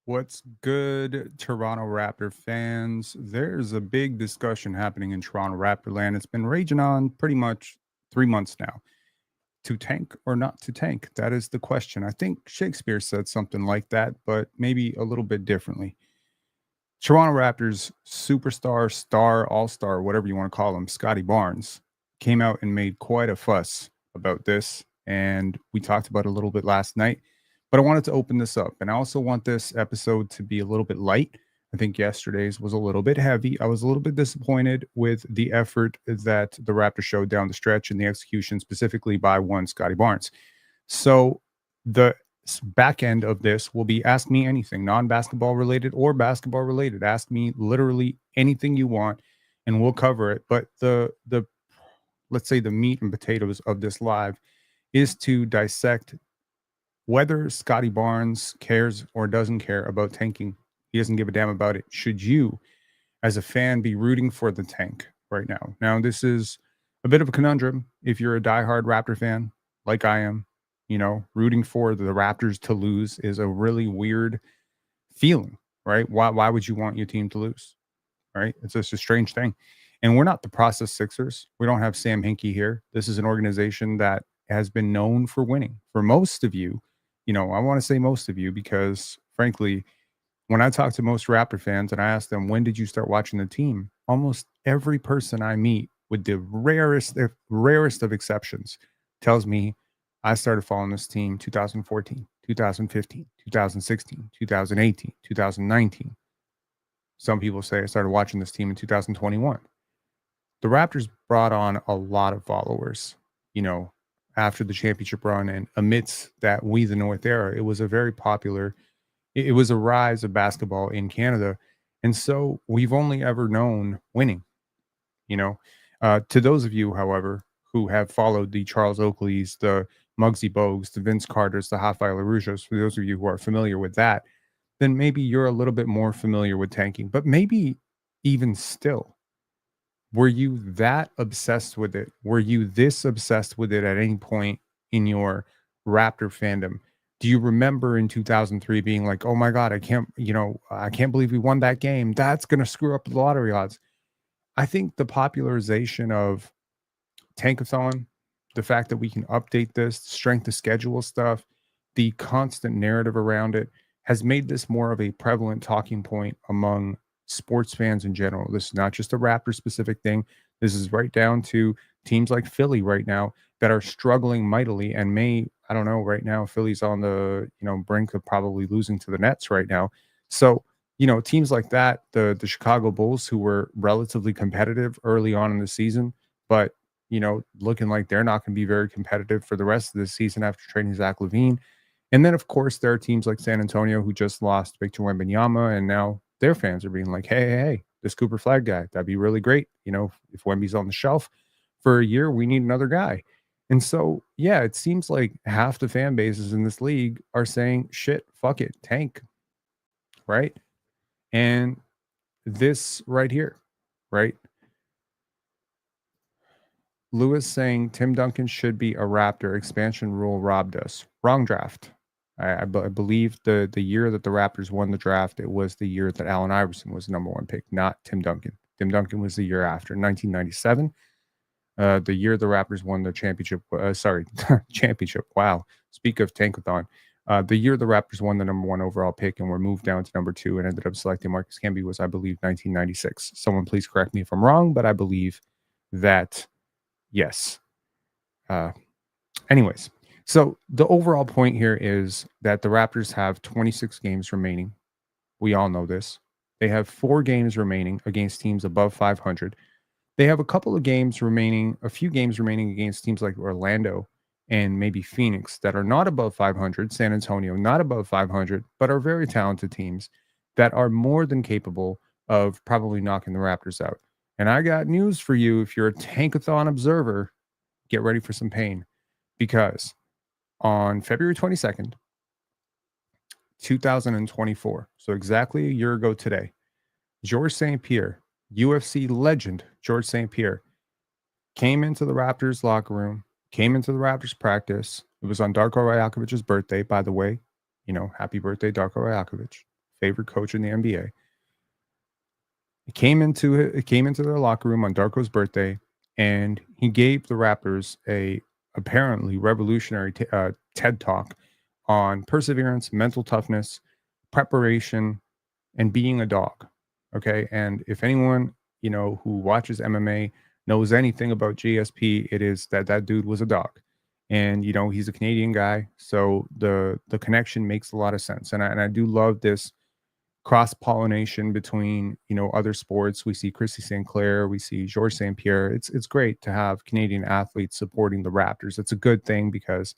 What's good, Toronto Raptor fans? There's a big discussion happening in Toronto Raptor land. It's been raging on pretty much 3 months now. To tank or not to tank? That is the question. I think Shakespeare said something like that, but maybe a little bit differently. Toronto Raptors superstar, star, all star, whatever you want to call him, Scottie Barnes, came out and made quite a fuss about this. And we talked about it a little bit last night, but I wanted to open this up. And I also want this episode to be a little bit light. I think yesterday's was a little bit heavy. I was a little bit disappointed with the effort that the Raptors showed down the stretch and the execution, specifically by one Scottie Barnes. So the back end of this will be ask me anything, non-basketball related or basketball related. Ask me literally anything you want and we'll cover it. But the let's say the meat and potatoes of this live is to dissect whether Scottie Barnes cares or doesn't care about tanking. He doesn't give a damn about it. Should you, as a fan, be rooting for the tank right now? Now, this is a bit of a conundrum. If you're a diehard Raptor fan, like I am, rooting for the Raptors to lose is a really weird feeling, right? Why would you want your team to lose? Right? It's just a strange thing. And we're not the process Sixers. We don't have Sam Hinkie here. This is an organization that has been known for winning. For most of you, I want to say most of you because frankly, when I talk to most Raptor fans and I ask them, when did you start watching the team? Almost every person I meet, with the rarest of exceptions, tells me I started following this team 2014, 2015, 2016, 2018, 2019. Some people say I started watching this team in 2021. The Raptors brought on a lot of followers, after the championship run and amidst that We the North era. It was a very popular, it was a rise of basketball in Canada. And so we've only ever known winning, you know. To those of you, however, who have followed the Charles Oakleys, the Muggsy Bogues, the Vince Carters, the Rafael Arujos, for those of you who are familiar with that, then maybe you're a little bit more familiar with tanking. But maybe even still, were you that obsessed with it? Were you this obsessed with it at any point in your Raptor fandom? Do you remember in 2003 being like, "Oh my god, I can't believe we won that game. That's going to screw up the lottery odds." I think the popularization of Tankathon, the fact that we can update this, strength of schedule stuff, the constant narrative around it has made this more of a prevalent talking point among sports fans in general. This is not just a Raptor specific thing. This is right down to teams like Philly right now that are struggling mightily and I don't know, right now Philly's on the, brink of probably losing to the Nets right now. So, teams like that, the Chicago Bulls, who were relatively competitive early on in the season, but looking like they're not going to be very competitive for the rest of the season after trading Zach LaVine. And then, of course, there are teams like San Antonio who just lost Victor Wembanyama, and now their fans are being like, hey, this Cooper Flag guy, that'd be really great. If Wemby's on the shelf for a year, we need another guy. And so, yeah, it seems like half the fan bases in this league are saying, shit, fuck it, tank, right? And this right here, right? Lewis saying Tim Duncan should be a Raptor. Expansion rule robbed us. Wrong draft. I believe the year that the Raptors won the draft, it was the year that Allen Iverson was the number one pick, not Tim Duncan. Tim Duncan was the year after, 1997. The year the Raptors won the championship. Championship. Wow. Speak of Tankathon. The year the Raptors won the number one overall pick and were moved down to number two and ended up selecting Marcus Camby was, I believe, 1996. Someone please correct me if I'm wrong, but I believe that, yes. Anyways, so the overall point here is that the Raptors have 26 games remaining. We all know this. They have 4 games remaining against teams above 500. They have a few games remaining against teams like Orlando and maybe Phoenix that are not above 500, San Antonio not above 500, but are very talented teams that are more than capable of probably knocking the Raptors out. And I got news for you. If you're a Tankathon observer, get ready for some pain, because on February 22nd, 2024, so exactly a year ago today, Georges St-Pierre, UFC legend Georges St-Pierre, came into the Raptors locker room, came into the Raptors practice. It was on Darko Rajakovic's birthday, by the way. Happy birthday, Darko Rajakovic. favorite coach in the NBA. It came into their locker room on Darko's birthday, and he gave the Raptors a apparently revolutionary TED talk on perseverance, mental toughness, preparation, and being a dog. Okay, and if anyone who watches MMA knows anything about GSP, it is that that dude was a dog, and he's a Canadian guy, so the connection makes a lot of sense, and I do love this cross pollination between other sports. We see Chrissy St. Clair, we see Georges St. Pierre. It's great to have Canadian athletes supporting the Raptors. It's a good thing because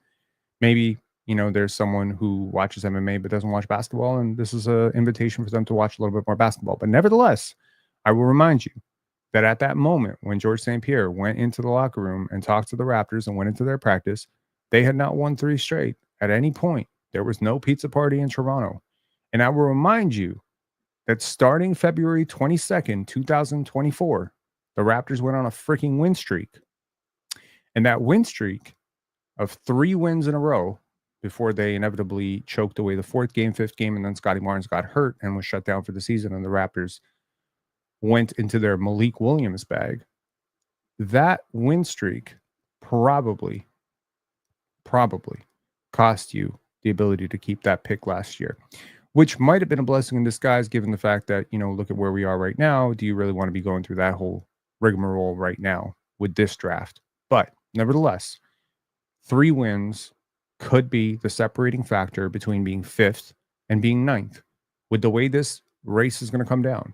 maybe there's someone who watches MMA but doesn't watch basketball, and this is an invitation for them to watch a little bit more basketball. But nevertheless, I will remind you that at that moment when Georges St. Pierre went into the locker room and talked to the Raptors and went into their practice, they had not won 3 straight at any point. There was no pizza party in Toronto. And I will remind you that starting February 22nd, 2024, the Raptors went on a freaking win streak. And that win streak of 3 wins in a row before they inevitably choked away the 4th game, 5th game, and then Scottie Barnes got hurt and was shut down for the season, and the Raptors went into their Malik Williams bag. That win streak probably cost you the ability to keep that pick last year, which might have been a blessing in disguise given the fact that, look at where we are right now. Do you really want to be going through that whole rigmarole right now with this draft? But nevertheless, 3 wins could be the separating factor between being 5th and being 9th with the way this race is going to come down.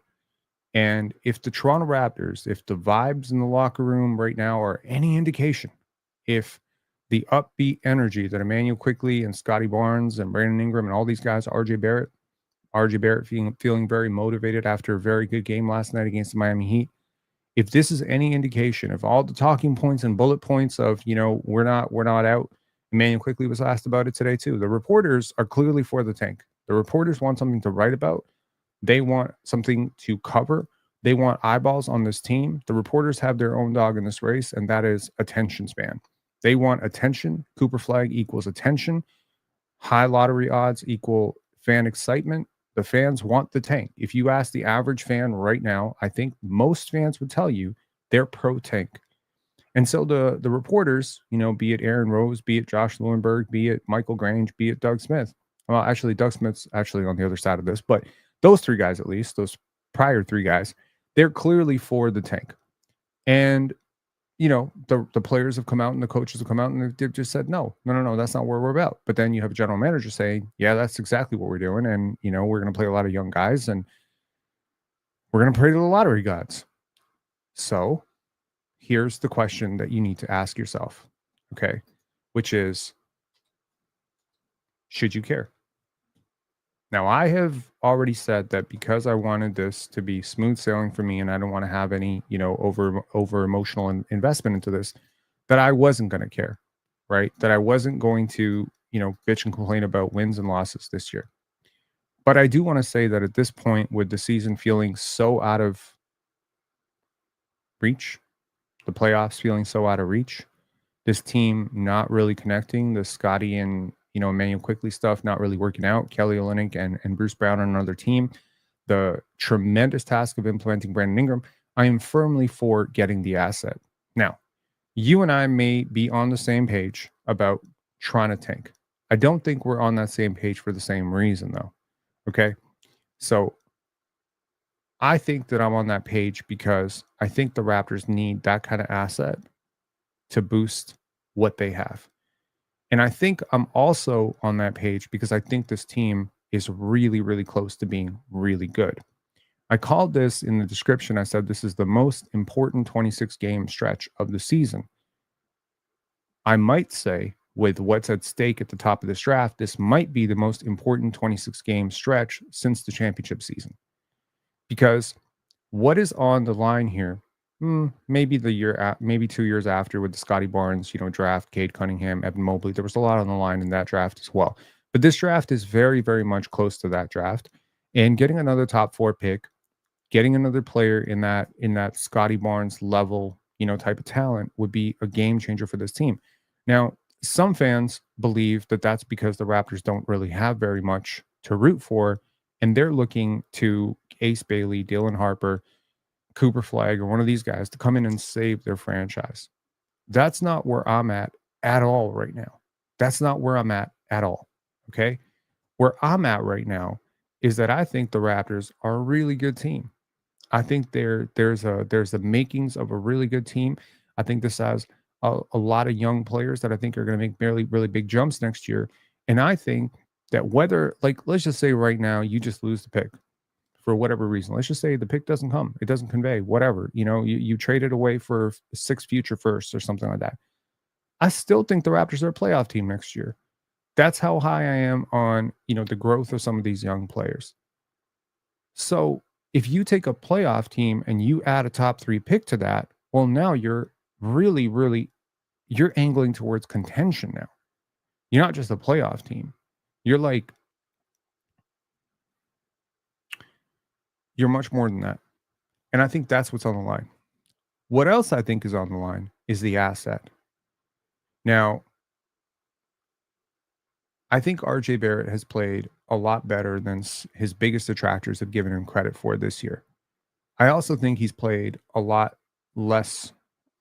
And if the Toronto Raptors, if the vibes in the locker room right now are any indication, if the upbeat energy that Emmanuel Quickley and Scottie Barnes and Brandon Ingram and all these guys, RJ Barrett feeling very motivated after a very good game last night against the Miami Heat. If this is any indication of all the talking points and bullet points of, we're not out. Emmanuel Quickley was asked about it today too. The reporters are clearly for the tank. The reporters want something to write about. They want something to cover. They want eyeballs on this team. The reporters have their own dog in this race, and that is attention span. They want attention. Cooper flag equals attention. High lottery odds equal fan excitement. The fans want the tank. If you ask the average fan right now, I think most fans would tell you they're pro tank. And so the reporters, be it Aaron Rose, be it Josh Lewenberg, be it Michael Grange, be it Doug Smith. Well, actually, Doug Smith's actually on the other side of this, but those 3 guys, at least, those prior 3 guys, they're clearly for the tank. And, the players have come out and the coaches have come out and they've just said, no, that's not what we're about. But then you have a general manager saying, yeah, that's exactly what we're doing. And, we're going to play a lot of young guys and we're going to pray to the lottery gods. So here's the question that you need to ask yourself, okay, which is, should you care? Now, I have already said that because I wanted this to be smooth sailing for me and I don't want to have any, over emotional investment into this, that I wasn't going to care, right? That I wasn't going to, bitch and complain about wins and losses this year. But I do want to say that at this point, with the season feeling so out of reach, the playoffs feeling so out of reach, this team not really connecting, the Scottie and Emmanuel Quickley stuff not really working out, Kelly Olynyk and Bruce Brown on another team, the tremendous task of implementing Brandon Ingram, I am firmly for getting the asset. Now, you and I may be on the same page about trying to tank. I don't think we're on that same page for the same reason, though. Okay? So I think that I'm on that page because I think the Raptors need that kind of asset to boost what they have. And I think I'm also on that page because I think this team is really, really close to being really good. I called this in the description. I said this is the most important 26-game stretch of the season. I might say, with what's at stake at the top of this draft, this might be the most important 26-game stretch since the championship season. Because what is on the line here? Maybe maybe 2 years after with the Scottie Barnes, draft, Cade Cunningham, Evan Mobley. There was a lot on the line in that draft as well. But this draft is very, very much close to that draft. And getting another top 4 pick, getting another player in that Scottie Barnes level, type of talent would be a game changer for this team. Now, some fans believe that that's because the Raptors don't really have very much to root for and they're looking to Ace Bailey, Dylan Harper, Cooper Flag, or one of these guys to come in and save their franchise. That's not where I'm at all right now. That's not where I'm at all. Okay. Where I'm at right now is that I think the Raptors are a really good team. I think there's the makings of a really good team. I think this has a lot of young players that I think are going to make really big jumps next year. And I think that whether, like, let's just say right now you just lose the pick for whatever reason. Let's just say the pick doesn't come, it doesn't convey, whatever. You trade it away for 6 future firsts or something like that. I still think the Raptors are a playoff team next year. That's how high I am on the growth of some of these young players. So if you take a playoff team and you add a top 3 pick to that, well, now you're really you're angling towards contention now. You're not just a playoff team. You're like you're much more than that. And I think that's what's on the line. What else I think is on the line is the asset. Now, I think RJ Barrett has played a lot better than his biggest detractors have given him credit for this year. I also think he's played a lot less,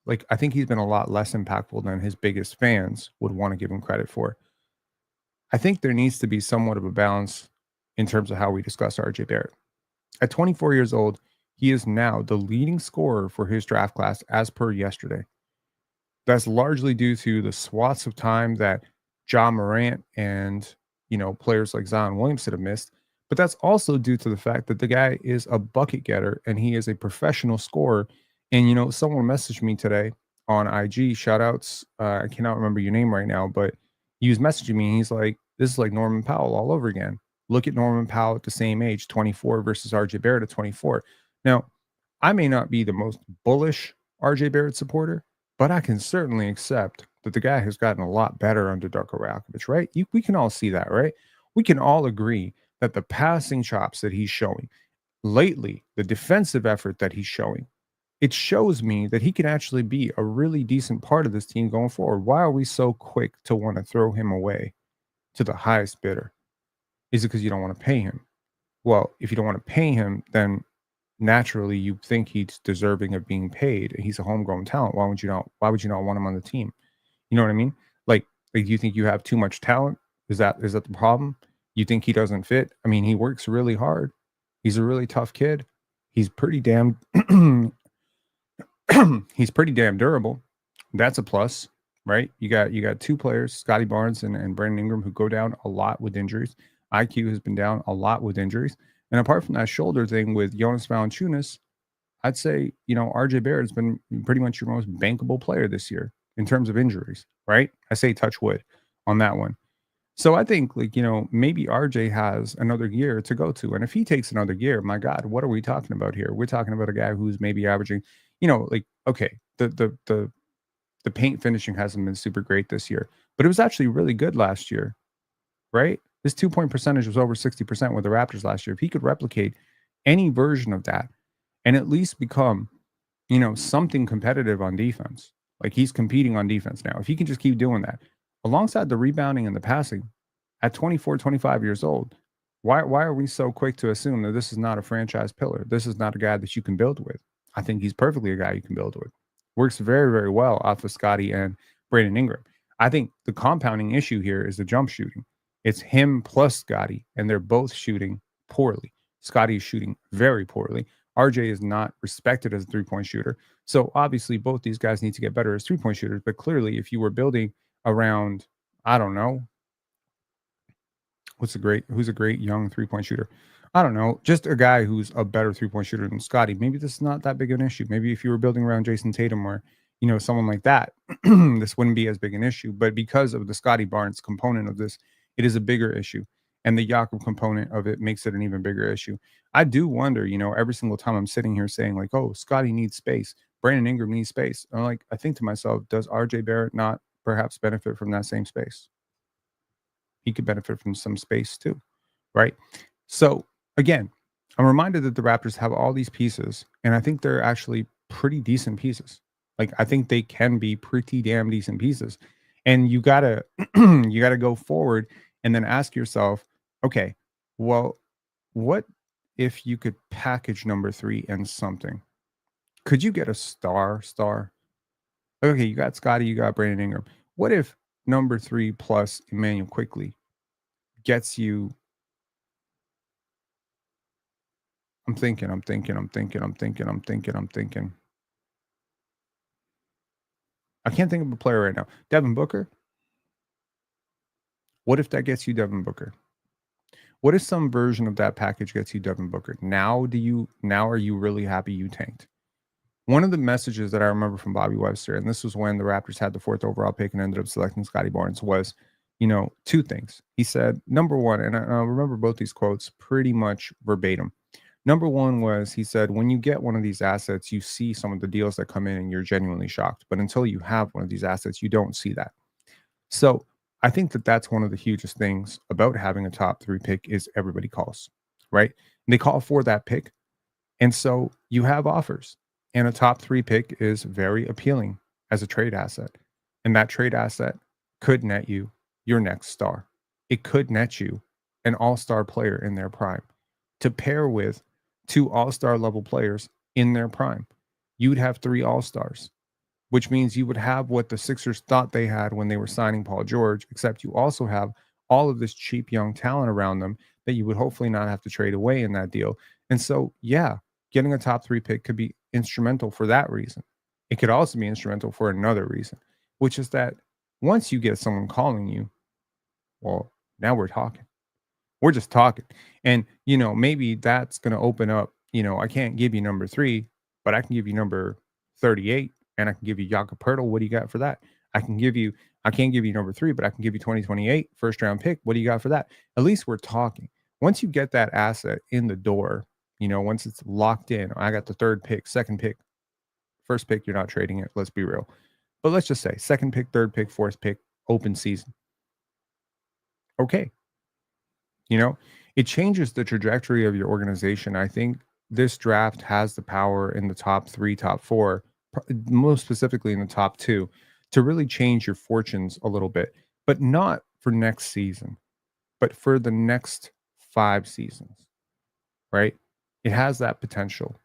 like, I think he's been a lot less impactful than his biggest fans would want to give him credit for. I think there needs to be somewhat of a balance in terms of how we discuss RJ Barrett. At 24 years old, he is now the leading scorer for his draft class as per yesterday. That's largely due to the swaths of time that John Morant and players like Zion Williamson have missed. But that's also due to the fact that the guy is a bucket getter and he is a professional scorer. And someone messaged me today on IG. Shout outs. I cannot remember your name right now, but he was messaging me. And he's like, "This is like Norman Powell all over again. Look at Norman Powell at the same age, 24 versus RJ Barrett at 24." Now, I may not be the most bullish RJ Barrett supporter, but I can certainly accept that the guy has gotten a lot better under Darko Rakovic, right? We can all see that, right? We can all agree that the passing chops that he's showing lately, the defensive effort that he's showing, it shows me that he can actually be a really decent part of this team going forward. Why are we so quick to want to throw him away to the highest bidder? Is it because you don't want to pay him? Well, if you don't want to pay him, then naturally you think he's deserving of being paid. He's a homegrown talent. Why would you not want him on the team? You know what I mean? Do you think you have too much talent? Is that the problem? You think he doesn't fit? I mean, he works really hard. He's a really tough kid. He's pretty damn he's pretty damn durable. That's a plus, right? You got 2 players, Scottie Barnes and Brandon Ingram, who go down a lot with injuries. IQ has been down a lot with injuries. And apart from that shoulder thing with Jonas Valanciunas, I'd say, RJ Barrett's been pretty much your most bankable player this year in terms of injuries, right? I say touch wood on that one. So I think, maybe RJ has another year to go to. And if he takes another year, my God, what are we talking about here? We're talking about a guy who's maybe averaging, okay, the paint finishing hasn't been super great this year, but it was actually really good last year, right? His 2-point percentage was over 60% with the Raptors last year. If he could replicate any version of that and at least become, something competitive on defense, like he's competing on defense now. If he can just keep doing that, alongside the rebounding and the passing at 24, 25 years old, why are we so quick to assume that this is not a franchise pillar? This is not a guy that you can build with. I think he's perfectly a guy you can build with. Works very well off of Scottie and Brandon Ingram. I think the compounding issue here is the jump shooting. It's him plus Scottie, and they're both shooting poorly. Scottie is shooting very poorly. RJ is not respected as a 3-point shooter. So obviously both these guys need to get better as 3-point shooters. But clearly, if you were building around, I don't know, who's a great young 3-point shooter? I don't know, just a guy who's a better 3-point shooter than Scottie. Maybe this is not that big of an issue. Maybe if you were building around Jason Tatum or someone like that, this wouldn't be as big an issue. But because of the Scottie Barnes component of this, it is a bigger issue. And the Jakob component of it makes it an even bigger issue. I do wonder, every single time I'm sitting here saying like, oh, Scottie needs space, Brandon Ingram needs space. I think to myself, does RJ Barrett not perhaps benefit from that same space? He could benefit from some space too, right? So again, I'm reminded that the Raptors have all these pieces, and I think they're actually pretty decent pieces. Like, I think they can be pretty damn decent pieces. And you gotta you gotta go forward and then ask yourself, okay, well, What if you could package number 3 and something? Could you get a star? Okay, you got Scotty, you got Brandon Ingram. What if number 3 plus Emmanuel Quickly gets you I'm thinking. I can't think of a player right now. Devin Booker? What if that gets you Devin Booker? What if some version of that package gets you Devin Booker? Now are you really happy you tanked? One of the messages that I remember from Bobby Webster, and this was when the Raptors had the 4th overall pick and ended up selecting Scottie Barnes, was, two things. He said, number one, and I remember both these quotes pretty much verbatim. Number one was, he said, when you get one of these assets, you see some of the deals that come in and you're genuinely shocked. But until you have one of these assets, you don't see that. So I think that that's one of the hugest things about having a top 3 pick is everybody calls, right? And they call for that pick. And so you have offers, and a top 3 pick is very appealing as a trade asset. And that trade asset could net you your next star. It could net you an all-star player in their prime to pair with 2 all-star level players in their prime. You'd have 3 all-stars, which means you would have what the Sixers thought they had when they were signing Paul George, except you also have all of this cheap young talent around them that you would hopefully not have to trade away in that deal. And so, yeah, getting a top 3 pick could be instrumental for that reason. It could also be instrumental for another reason, which is that once you get someone calling you, well, now we're talking. We're just talking. And, maybe that's going to open up, I can't give you number 3, but I can give you number 38 and I can give you Jakob Poeltl. What do you got for that? I can't give you number 3, but I can give you 2028 first round pick. What do you got for that? At least we're talking. Once you get that asset in the door, once it's locked in, I got the 3rd pick, 2nd pick, 1st pick, you're not trading it. Let's be real. But let's just say 2nd pick, 3rd pick, 4th pick, open season. Okay. You know, it changes the trajectory of your organization. I think this draft has the power in the top 3, top 4, most specifically in the top 2, to really change your fortunes a little bit, but not for next season, but for the next 5 seasons, right? It has that potential.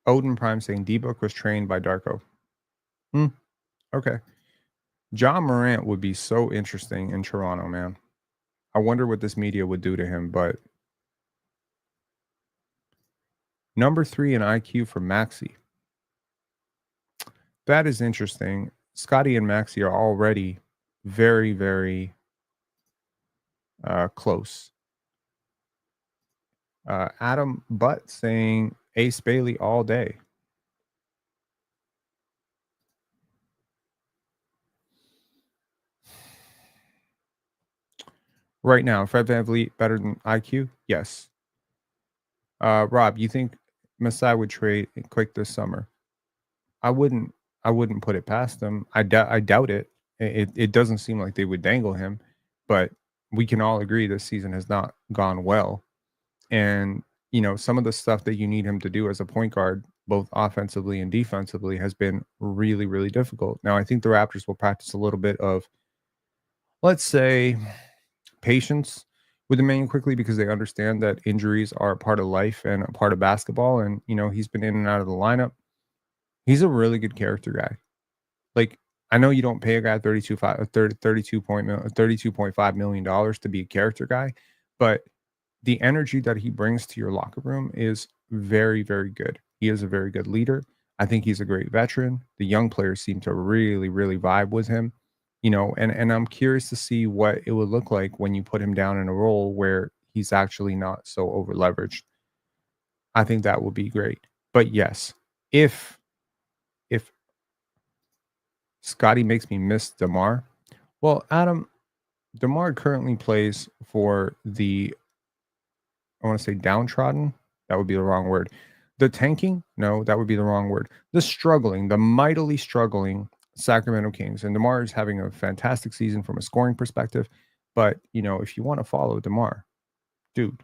Odin Prime saying D-Book was trained by Darko. Hmm, okay. John Morant would be so interesting in Toronto, man. I wonder what this media would do to him, but number 3 in IQ for Maxi. That is interesting. Scotty and Maxi are already very, very close. Adam Butt saying Ace Bailey all day. Right now, Fred VanVleet better than IQ? Yes. Rob, you think Masai would trade quick this summer? I wouldn't. I wouldn't put it past them. I doubt it. It doesn't seem like they would dangle him, but we can all agree this season has not gone well. And some of the stuff that you need him to do as a point guard, both offensively and defensively, has been really, really difficult. Now, I think the Raptors will practice a little bit of, let's say, patience with Emmanuel quickly because they understand that injuries are a part of life and a part of basketball. And he's been in and out of the lineup. He's a really good character guy. Like, I know you don't pay a guy 32.5 million dollars to be a character guy, but the energy that he brings to your locker room is very, very good. He is a very good leader. I think he's a great veteran. The young players seem to really, really vibe with him, and I'm curious to see what it would look like when you put him down in a role where he's actually not so over leveraged. I think that would be great. But yes, if Scotty makes me miss DeMar, well, Adam, DeMar currently plays for the I want to say downtrodden. That would be the wrong word. The tanking? No, that would be the wrong word. The struggling, the mightily struggling Sacramento Kings. And DeMar is having a fantastic season from a scoring perspective. But, if you want to follow DeMar, dude,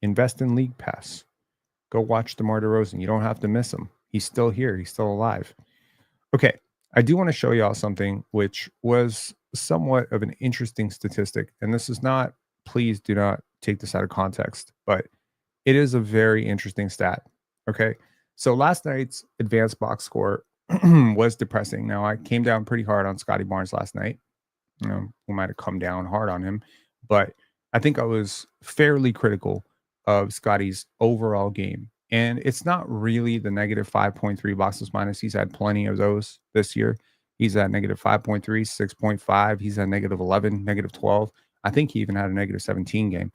invest in League Pass. Go watch DeMar DeRozan. You don't have to miss him. He's still here. He's still alive. Okay. I do want to show y'all something which was somewhat of an interesting statistic. And this is not, please do not take this out of context, but it is a very interesting stat. Okay. So last night's advanced box score was depressing. Now, I came down pretty hard on Scottie Barnes last night. We might have come down hard on him, but I think I was fairly critical of Scottie's overall game. And it's not really the negative 5.3 boxes minus. He's had plenty of those this year. He's at negative 5.3, 6.5. He's at negative 11, negative 12. I think he even had a negative 17 game.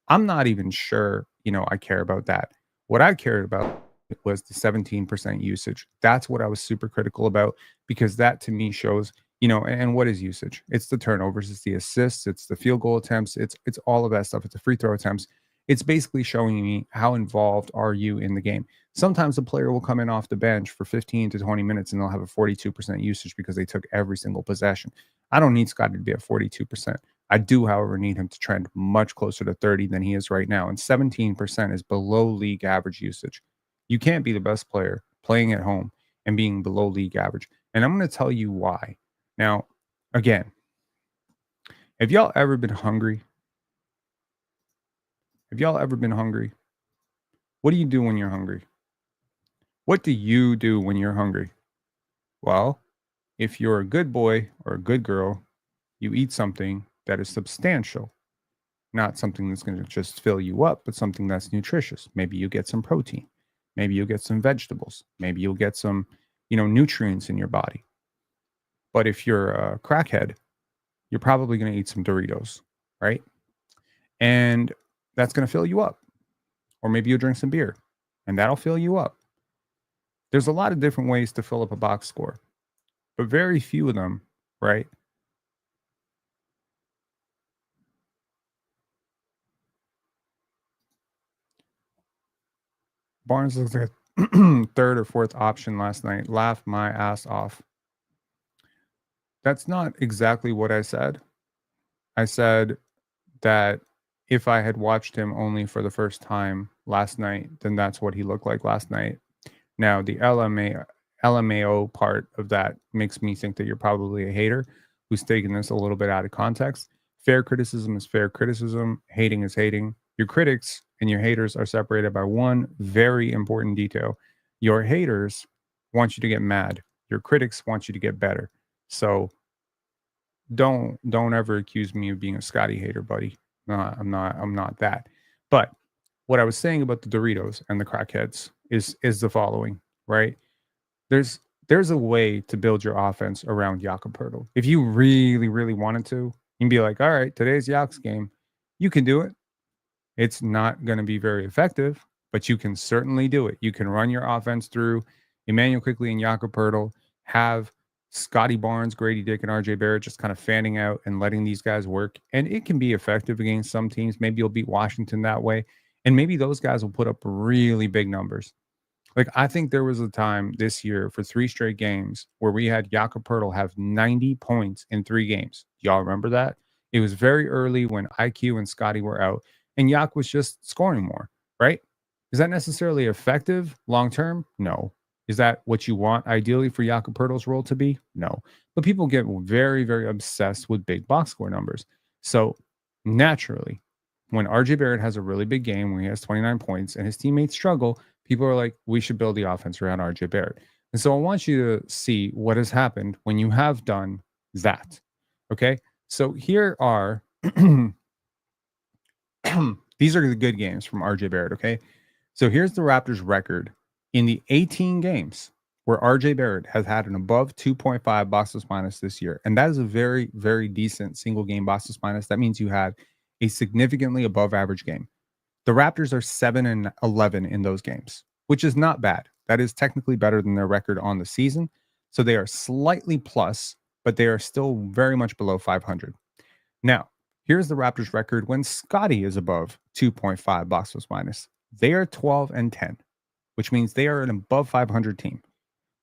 I'm not even sure, I care about that. What I cared about was the 17% usage. That's what I was super critical about because that to me shows, and what is usage? It's the turnovers, it's the assists, it's the field goal attempts, it's all of that stuff. It's the free throw attempts. It's basically showing me how involved are you in the game. Sometimes a player will come in off the bench for 15 to 20 minutes and they'll have a 42% usage because they took every single possession. I don't need Scottie to be at 42%. I do, however, need him to trend much closer to 30 than he is right now. And 17% is below league average usage. You can't be the best player playing at home and being below league average. And I'm going to tell you why. Now, again, have y'all ever been hungry? Have y'all ever been hungry? What do you do when you're hungry? What do you do when you're hungry? Well, if you're a good boy or a good girl, you eat something that is substantial, not something that's going to just fill you up, but something that's nutritious. Maybe you get some protein. Maybe you'll get some vegetables. Maybe you'll get some, nutrients in your body. But if you're a crackhead, you're probably going to eat some Doritos, right? And that's going to fill you up. Or maybe you'll drink some beer and that'll fill you up. There's a lot of different ways to fill up a box score, but very few of them, right? Barnes looks like a third or fourth option last night. Laughed my ass off. That's not exactly what I said. I said that if I had watched him only for the first time last night, then that's what he looked like last night. Now, the LMAO part of that makes me think that you're probably a hater who's taking this a little bit out of context. Fair criticism is fair criticism. Hating is hating. Your critics and your haters are separated by one very important detail. Your haters want you to get mad. Your critics want you to get better. So don't ever accuse me of being a Scottie hater, buddy. No, I'm not that. But what I was saying about the Doritos and the crackheads is the following, right? There's a way to build your offense around Jakob Poeltl. If you really, really wanted to, you can be like, all right, today's Yak's game. You can do it. It's not going to be very effective, but you can certainly do it. You can run your offense through Emmanuel Quickley and Jakob Poeltl, have Scottie Barnes, Grady Dick, and RJ Barrett just kind of fanning out and letting these guys work. And it can be effective against some teams. Maybe you'll beat Washington that way. And maybe those guys will put up really big numbers. Like, I think there was a time this year for 3 straight games where we had Jakob Poeltl have 90 points in 3 games. Y'all remember that? It was very early when IQ and Scottie were out, and Yak was just scoring more, right? Is that necessarily effective long term? No. Is that what you want ideally for Jakob Poeltl's role to be? No. But people get very, very obsessed with big box score numbers. So naturally, when RJ Barrett has a really big game where he has 29 points and his teammates struggle, people are like, we should build the offense around RJ Barrett. And so I want you to see what has happened when you have done that. Okay. So here are these are the good games from RJ Barrett. Okay. So here's the Raptors record in the 18 games where RJ Barrett has had an above 2.5 boxes minus this year. And that is a very, very decent single game boxes minus. That means you had a significantly above average game. The Raptors are 7-11 in those games, which is not bad. That is technically better than their record on the season. So they are slightly plus, but they are still very much below 500. Now, here's the Raptors record when Scottie is above 2.5 boxes minus. They are 12-10, which means they are an above 500 team,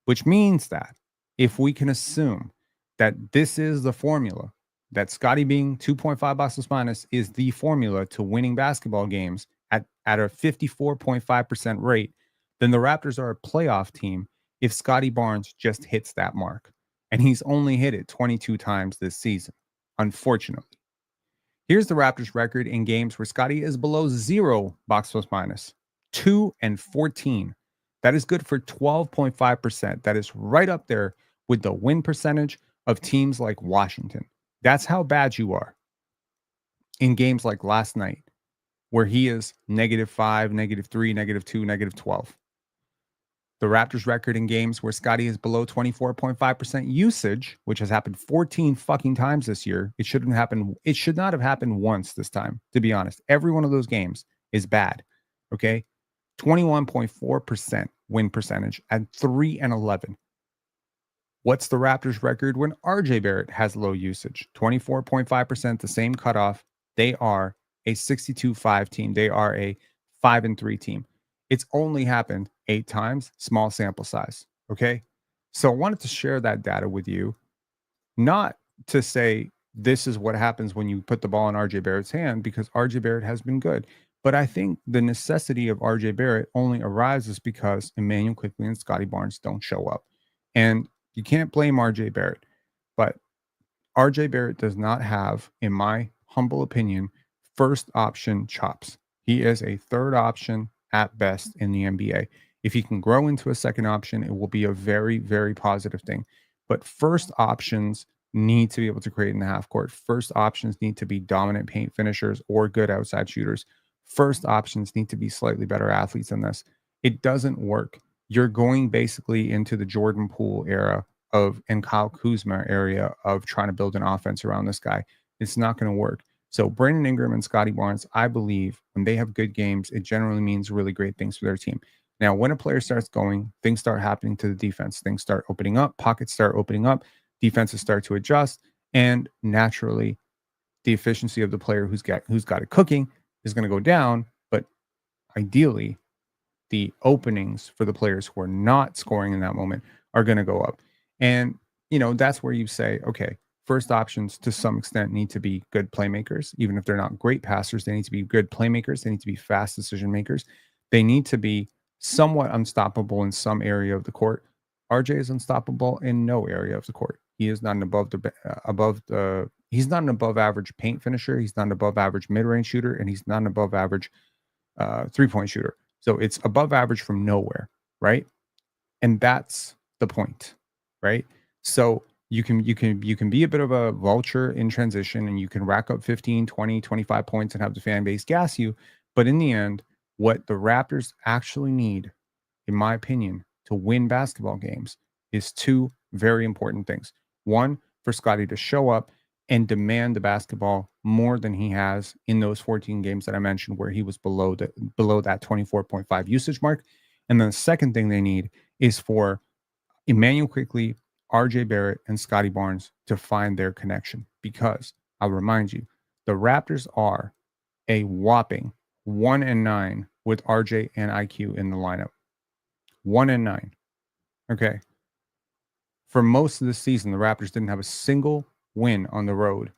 which means that if we can assume that this is the formula, that Scottie being 2.5 boxes minus is the formula to winning basketball games at a 54.5% rate, then the Raptors are a playoff team if Scottie Barnes just hits that mark. and he's only hit it 22 times this season, unfortunately. Here's the Raptors' record in games where Scottie is below 0 box plus minus, 2-14. That is good for 12.5%. That is right up there with the win percentage of teams like Washington. That's how bad you are in games like last night, where he is -5, -3, -2, -12. The Raptors' record in games where Scottie is below 24.5% usage, which has happened 14 fucking times this year. It shouldn't happen. It should not have happened once this time, to be honest. Every one of those games is bad. Okay. 21.4% win percentage at 3-11. What's the Raptors' record when RJ Barrett has low usage? 24.5%, the same cutoff. They are a 62-5 team. They are a 5-3 team. It's only happened 8 times, small sample size. Okay. So I wanted to share that data with you, not to say this is what happens when you put the ball in RJ Barrett's hand, because RJ Barrett has been good. But I think the necessity of RJ Barrett only arises because Emmanuel Quickley and Scottie Barnes don't show up. And you can't blame RJ Barrett, but RJ Barrett does not have, in my humble opinion, first option chops. He is a third option at best in the NBA. If he can grow into a second option, it will be a very, very positive thing. But first options need to be able to create in the half court. First options need to be dominant paint finishers or good outside shooters. First options need to be slightly better athletes than this. It doesn't work. You're going basically into the Jordan Poole era of and Kyle Kuzma area of trying to build an offense around this guy. It's not going to work. So Brandon Ingram and Scottie Barnes, I believe when they have good games, it generally means really great things for their team. Now, when a player starts going, things start happening to the defense. Things start opening up, pockets start opening up, defenses start to adjust, and naturally, the efficiency of the player who's got it cooking is going to go down. But ideally, the openings for the players who are not scoring in that moment are going to go up. And, that's where you say, okay, first options to some extent need to be good playmakers. Even if they're not great passers, they need to be good playmakers. They need to be fast decision makers. They need to be somewhat unstoppable in some area of the court. RJ is unstoppable in no area of the court. He is not an he's not an above average paint finisher. He's not an above average mid range shooter, and he's not an above average 3-point shooter. So it's above average from nowhere, right? And that's the point, right? So you can be a bit of a vulture in transition, and you can rack up 15, 20, 25 points and have the fan base gas you. But in the end, what the Raptors actually need, in my opinion, to win basketball games is two very important things. One, for Scottie to show up and demand the basketball more than he has in those 14 games that I mentioned where he was below that 24.5 usage mark. And then the second thing they need is for Emmanuel Quickley, RJ Barrett, and Scottie Barnes to find their connection. Because I'll remind you, the Raptors are a whopping 1-9 with RJ and IQ in the lineup. 1-9. Okay. For most of the season, the Raptors didn't have a single win on the road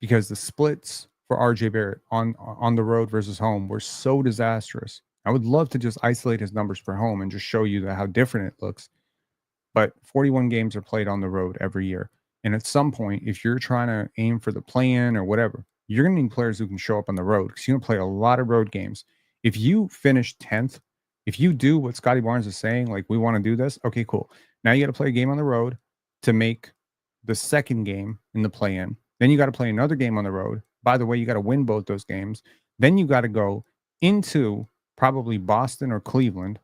because the splits for RJ Barrett on the road versus home were so disastrous. I would love to just isolate his numbers for home and just show you how different it looks. But 41 games are played on the road every year. And at some point, if you're trying to aim for the play-in or whatever, you're going to need players who can show up on the road because you're going to play a lot of road games. If you finish 10th, if you do what Scottie Barnes is saying, like, we want to do this, okay, cool. Now you got to play a game on the road to make the second game in the play-in. Then you got to play another game on the road. By the way, you got to win both those games. Then you got to go into probably Boston or Cleveland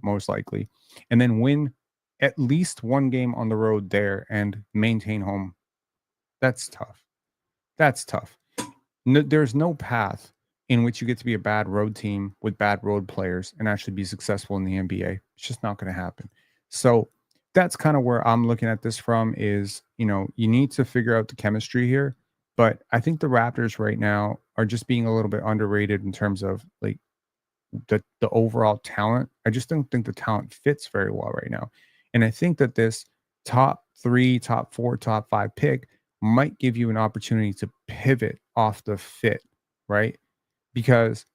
most likely, and then win at least one game on the road there and maintain home. That's tough. That's tough. No, there's no path in which you get to be a bad road team with bad road players and actually be successful in the NBA. It's just not going to happen. So that's kind of where I'm looking at this from is, you need to figure out the chemistry here. But I think the Raptors right now are just being a little bit underrated in terms of like the overall talent. I just don't think the talent fits very well right now. And I think that this top 3, top 4, top 5 pick might give you an opportunity to pivot off the fit, right? Because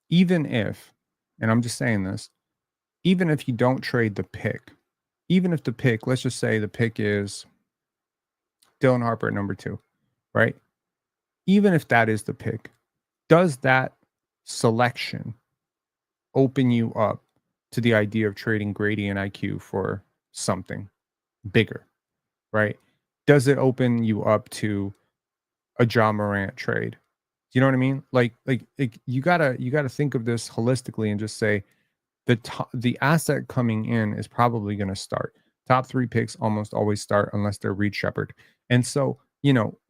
even if, and I'm just saying this, even if you don't trade the pick, even if the pick, let's just say the pick is Dylan Harper at number 2, right? Even if that is the pick, does that selection open you up to the idea of trading Grady and IQ for something bigger, right? Does it open you up to a John Morant trade? You know what I mean? Like you gotta think of this holistically and just say the asset coming in is probably going to start. Top 3 picks almost always start unless they're Reed Shepard. And so,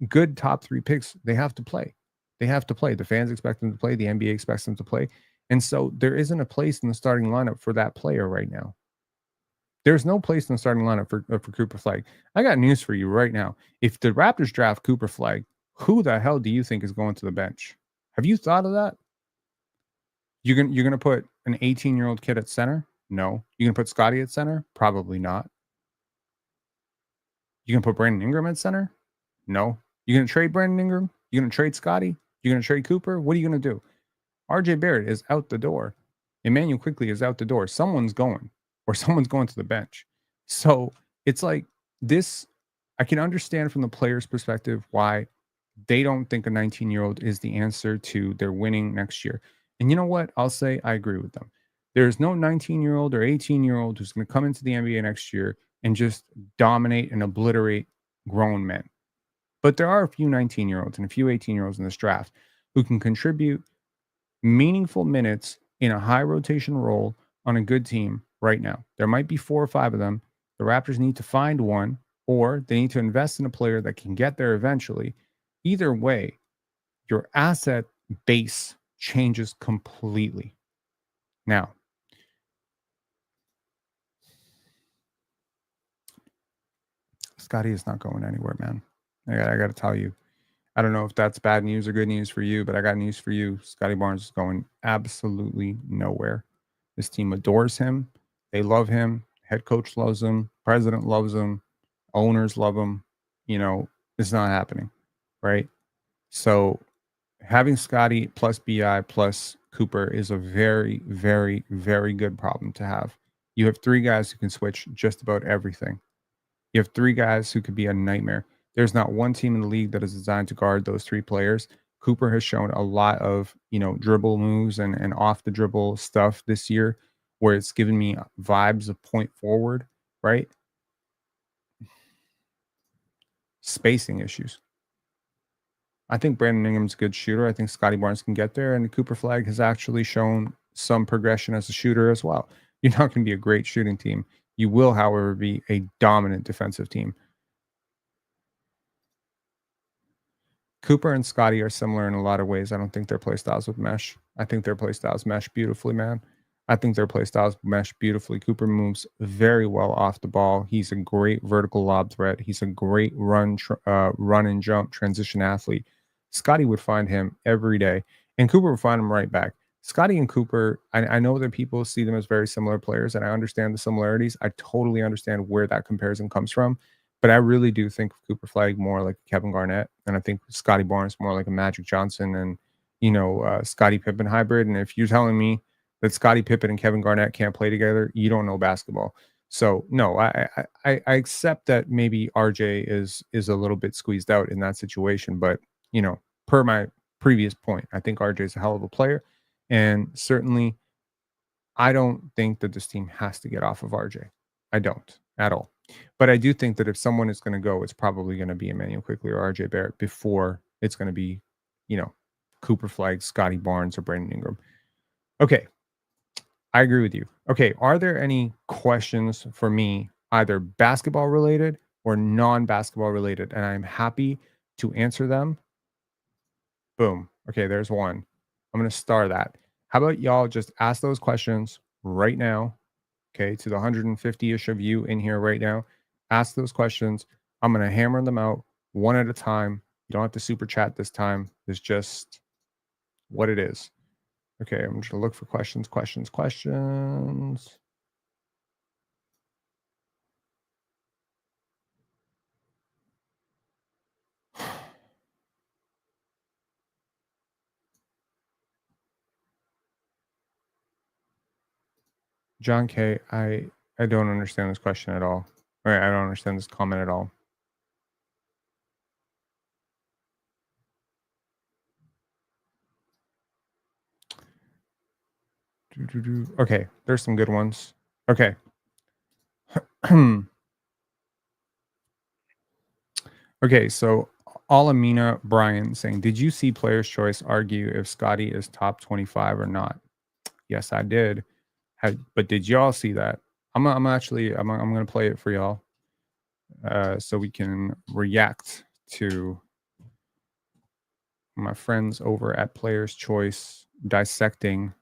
good top 3 picks, they have to play. They have to play. The fans expect them to play, the NBA expects them to play. And so there isn't a place in the starting lineup for that player right now. There's no place in the starting lineup for Cooper Flag. I got news for you right now. If the Raptors draft Cooper Flag, who the hell do you think is going to the bench? Have you thought of that? You're gonna put an 18-year-old kid at center? No. You gonna put Scottie at center? Probably not. You gonna put Brandon Ingram at center? No. You gonna trade Brandon Ingram? You gonna trade Scottie? You gonna trade Cooper? What are you gonna do? RJ Barrett is out the door. Emmanuel quickly is out the door. Someone's going, or someone's going to the bench. So it's like this. I can understand from the player's perspective why they don't think a 19-year-old is the answer to their winning next year. And you know what? I'll say I agree with them. There's no 19-year-old or 18-year-old who's going to come into the NBA next year and just dominate and obliterate grown men. But there are a few 19-year-olds and a few 18-year-olds in this draft who can contribute meaningful minutes in a high rotation role on a good team right now. There might be 4 or 5 of them. The Raptors need to find one, or they need to invest in a player that can get there eventually. Either way, your asset base changes completely. Now, Scottie is not going anywhere, man. I got to tell you. I don't know if that's bad news or good news for you, but I got news for you. Scottie Barnes is going absolutely nowhere. This team adores him. They love him. Head coach loves him. President loves him. Owners love him. It's not happening, right? So having Scottie plus BI plus Cooper is a very, very, very good problem to have. You have 3 guys who can switch just about everything. You have 3 guys who could be a nightmare. There's not one team in the league that is designed to guard those 3 players. Cooper has shown a lot of, dribble moves and off the dribble stuff this year where it's given me vibes of point forward, right? Spacing issues. I think Brandon Ingram's a good shooter. I think Scottie Barnes can get there, and Cooper Flag has actually shown some progression as a shooter as well. You're not going to be a great shooting team. You will, however, be a dominant defensive team. Cooper and Scottie are similar in a lot of ways. I don't think their play styles would mesh. I think their play styles mesh beautifully, man. I think their play styles mesh beautifully. Cooper moves very well off the ball. He's a great vertical lob threat. He's a great run and jump transition athlete. Scottie would find him every day, and Cooper would find him right back. Scottie and Cooper, I know that people see them as very similar players, and I understand the similarities. I totally understand where that comparison comes from. But I really do think of Cooper Flag more like Kevin Garnett, and I think Scottie Barnes more like a Magic Johnson and Scottie Pippen hybrid. And if you're telling me that Scottie Pippen and Kevin Garnett can't play together, you don't know basketball. So no, I accept that maybe RJ is a little bit squeezed out in that situation, but per my previous point, I think RJ is a hell of a player, and certainly I don't think that this team has to get off of RJ. I don't at all. But I do think that if someone is going to go, it's probably going to be Emmanuel Quickly or RJ Barrett before it's going to be, you know, Cooper Flag, Scottie Barnes, or Brandon Ingram. Okay. I agree with you. Okay. Are there any questions for me, either basketball related or non basketball related? And I'm happy to answer them. Boom. Okay. There's one. I'm going to star that. How about y'all just ask those questions right now? Okay, to the 150-ish of you in here right now, ask those questions. I'm going to hammer them out one at a time. You don't have to super chat this time. It's just what it is. Okay, I'm just going to look for questions. John K, I don't understand this question at all. All right, I don't understand this comment at all. Okay, there's some good ones. Okay. Okay, so Alamina Brian saying, did you see Player's Choice argue if Scottie is top 25 or not? Yes, I did. But did y'all see that? I'm gonna play it for y'all, so we can react to my friends over at Player's Choice dissecting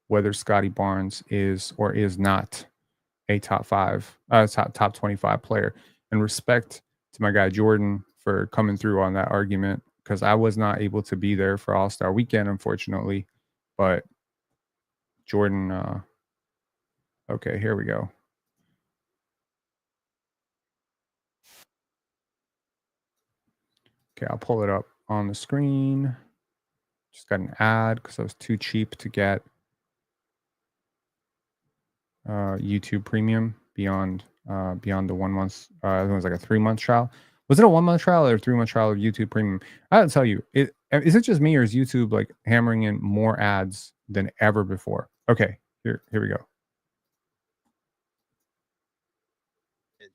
whether Scottie Barnes is or is not a top 25 player. And respect to my guy Jordan for coming through on that argument, because I was not able to be there for All-Star Weekend, unfortunately. But Jordan, okay, here we go. Okay, I'll pull it up on the screen. Just got an ad because I was too cheap to get YouTube Premium beyond the 1 month. I think it was like a 3-month trial. Was it a 1-month trial or a 3-month trial of YouTube Premium? I gotta tell you, is it just me or is YouTube like hammering in more ads than ever before? Okay, here we go.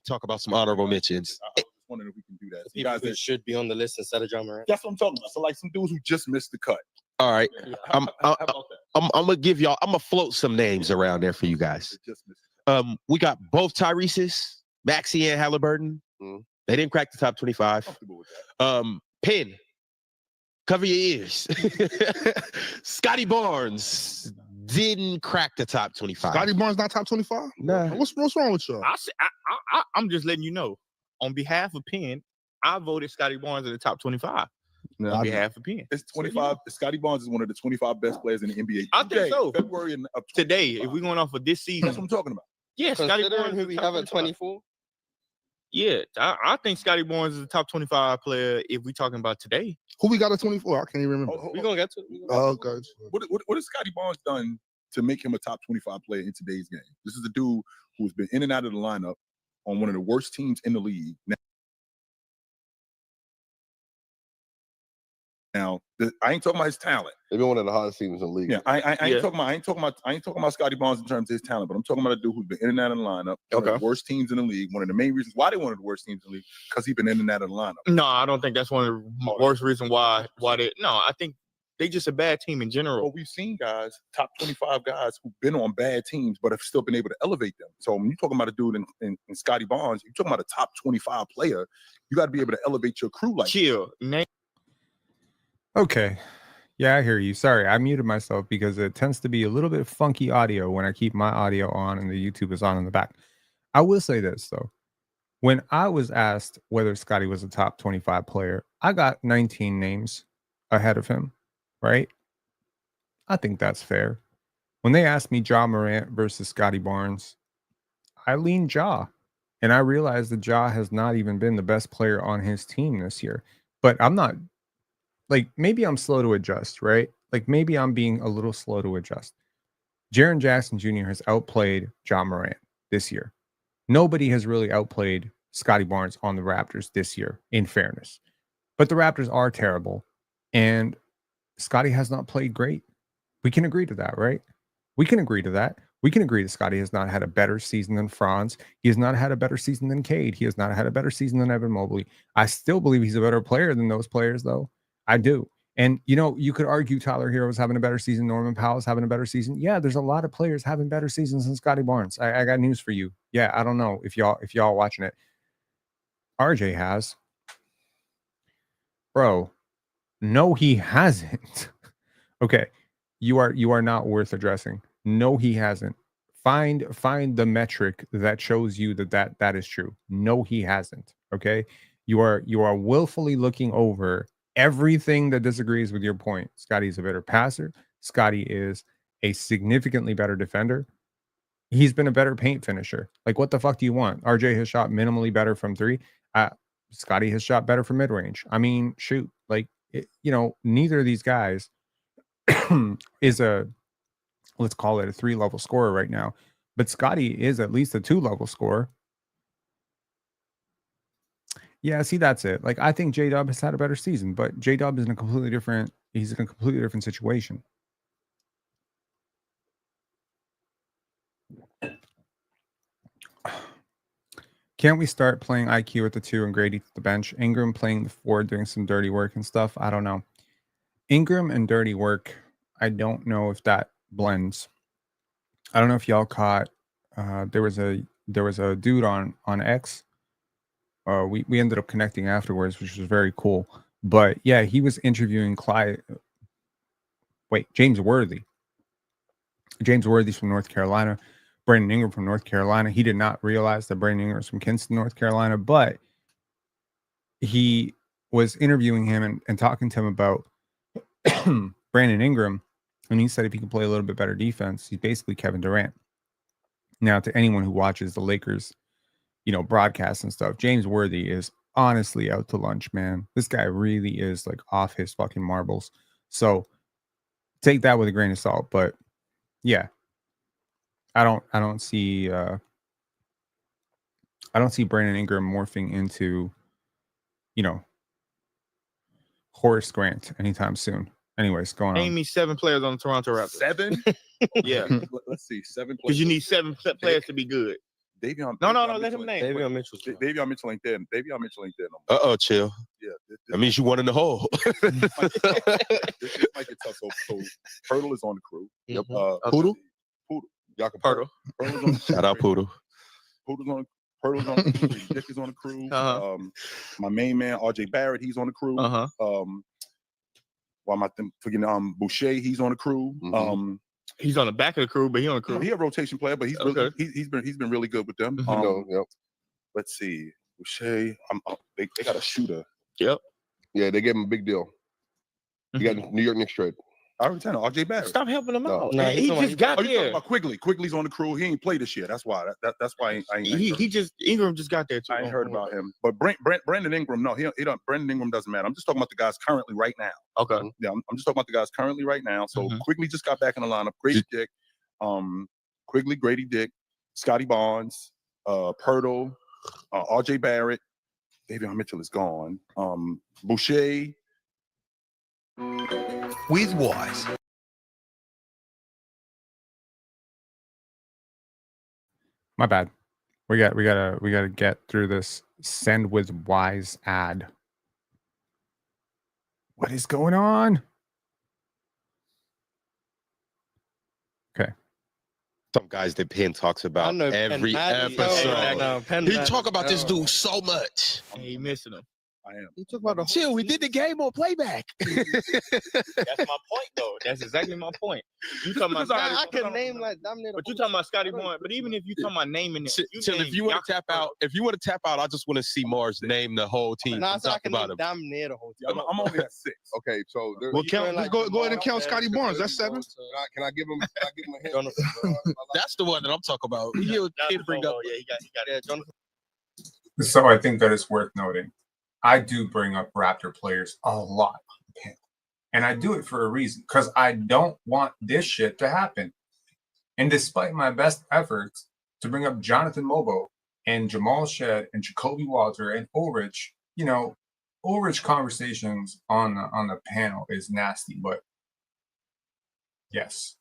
Talk about some honorable mentions. I was wondering if we can do that. You guys that should be on the list instead of John Morant. That's what I'm talking about. So like some dudes who just missed the cut. All right, How about that? I'm gonna give y'all. I'm gonna float some names around there for you guys. Just missed the We got both Tyrese's, Maxey and Halliburton. They didn't crack the top 25. comfortable with that. Penn, cover your ears. Scottie Barnes didn't crack the top 25. Scottie Barnes not top 25? Nah. What's wrong with y'all? I'm just letting you know. On behalf of Penn, I voted Scottie Barnes in the top 25. On behalf of Penn. It's 25. Scottie Barnes is one of the 25 best players in the NBA. I think so. February and up Today, if we're going off of this season, that's what I'm talking about. yeah, Scottie Considering Barnes who is we top have at 25. 24. Yeah, I think Scottie Barnes is a top 25 player if we're talking about today. Who we got at 24? I can't even remember. Oh, We're gonna get to it. Oh, okay. What has Scottie Barnes done to make him a top 25 player in today's game? This is a dude who's been in and out of the lineup on one of the worst teams in the league. Now, I ain't talking about his talent. They've been one of the hottest teams in the league. Yeah, I ain't talking about Scottie Barnes in terms of his talent, but I'm talking about a dude who's been in and out of the lineup. One of the worst teams in the league. One of the main reasons why they're one of the worst teams in the league, because he's been in and out of the lineup. No, I don't think that's one of the worst reasons why they. No, I think they just a bad team in general. Well, we've seen guys, top 25 guys who've been on bad teams, but have still been able to elevate them. So when you're talking about a dude in Scottie Barnes, you're talking about a top 25 player. You got to be able to elevate your crew like Chill. Okay. Yeah, I hear you. Sorry, I muted myself because it tends to be a little bit funky audio when I keep my audio on and the YouTube is on in the back. I will say this, though. When I was asked whether Scottie was a top 25 player, I got 19 names ahead of him, right? I think that's fair. When they asked me Ja Morant versus Scottie Barnes, I leaned Ja. And I realized that Ja has not even been the best player on his team this year. But I'm not... Like, maybe I'm slow to adjust, right? Like, maybe I'm being a little slow to adjust. Jaren Jackson Jr. has outplayed Ja Morant this year. Nobody has really outplayed Scottie Barnes on the Raptors this year, in fairness. But the Raptors are terrible, and Scottie has not played great. We can agree to that, right? We can agree to that. We can agree that Scottie has not had a better season than Franz. He has not had a better season than Cade. He has not had a better season than Evan Mobley. I still believe he's a better player than those players, though. I do. And, you know, you could argue Tyler Hero was having a better season. Norman Powell's having a better season. Yeah, there's a lot of players having better seasons than Scottie Barnes. I got news for you. Yeah, I don't know if y'all watching it. RJ has. Bro, no, he hasn't. Okay, you are not worth addressing. No, he hasn't. Find the metric that shows you that is true. No, he hasn't. Okay, you are willfully looking over everything that disagrees with your point. Scottie's a better passer. Scottie is a significantly better defender. He's been a better paint finisher. Like, what the fuck do you want? RJ has shot minimally better from three. Scottie has shot better from mid-range. I mean, shoot. Like, neither of these guys is a, let's call it a 3-level scorer right now. But Scottie is at least a 2-level scorer. Yeah, see, that's it. Like, I think J-Dub has had a better season, but J-Dub is in a completely different situation. Can't we start playing IQ at the 2 and Grady at the bench? Ingram playing the 4, doing some dirty work and stuff. I don't know. Ingram and dirty work, I don't know if that blends. I don't know if y'all caught. There was a dude on X. We ended up connecting afterwards, which was very cool. But yeah, he was interviewing James Worthy. James Worthy's from North Carolina. Brandon Ingram from North Carolina. He did not realize that Brandon Ingram was from Kinston, North Carolina, but he was interviewing him and talking to him about Brandon Ingram. And he said if he can play a little bit better defense, he's basically Kevin Durant. Now, to anyone who watches the Lakers, broadcasts and stuff, James Worthy is honestly out to lunch, man. This guy really is like off his fucking marbles. So take that with a grain of salt. But yeah, I don't see Brandon Ingram morphing into, Horace Grant anytime soon. Anyways, going on. Name me 7 players on the Toronto Raptors. 7? Yeah. Let's see. 7 Because you need 7 players to be good. Davion. No, let him name. Davion Mitchell ain't there. Davion Mitchell ain't there no more. Chill. Yeah. That means you won in the hole. This might get tough. So Hurdle is on the crew. Yep. Poodle? Y'all can Hurdle. Hurdle's on the crew. Shout out Poodle. Hurdle's on the crew. Dick is on the crew. My main man, RJ Barrett, he's on the crew. Why am I forgetting? Boucher, he's on the crew. He's on the back of the crew, but he on the crew. He's a rotation player, but he's been really good with them. Yep. Let's see, Boucher. They got a shooter. Yep. Yeah, they gave him a big deal. He got New York Knicks trade. I already told RJ Barrett. Stop helping him out. No, He just got You talking there. about Quigley? Quigley's on the crew. He ain't played this year. That's why. That's why I ain't. Ingram just got there too. I ain't heard about him. But Brandon Ingram, no, he don't. Brandon Ingram doesn't matter. I'm just talking about the guys currently right now. Okay. Yeah, I'm just talking about the guys currently right now. So Quigley just got back in the lineup. Grady Dick, Quigley, Grady Dick, Scottie Barnes, Pirtle, RJ Barrett, Davion Mitchell is gone. Boucher. With Wise. My bad. We gotta get through this Send with Wise ad. What is going on? Okay. Some guys that Penn talks about every episode. He talk about this dude so much. He missing him. I am. You talk about the Chill, we did the game on playback. That's my point, though. That's exactly my point. You talking about Scottie? I can name like damn near. But you talking about Scottie Barnes? But even if you talking about naming it, Chill, if you want to tap out, I just want to see Mars name the whole team. Nah, Talk about him. damn near the whole team. I'm only at 6. Okay, so Well, let's go ahead and count Scottie Barnes. That's 7. Can I give him a hint? That's the one that I'm talking about. He'll bring up. Yeah, he got it. Jonathan. So I think that it's worth noting. I do bring up Raptor players a lot. And I do it for a reason, because I don't want this shit to happen. And despite my best efforts to bring up Jonathan Mobo and Jamal Shed and Jacoby Walter and Ulrich, Ulrich conversations on the panel is nasty, but yes.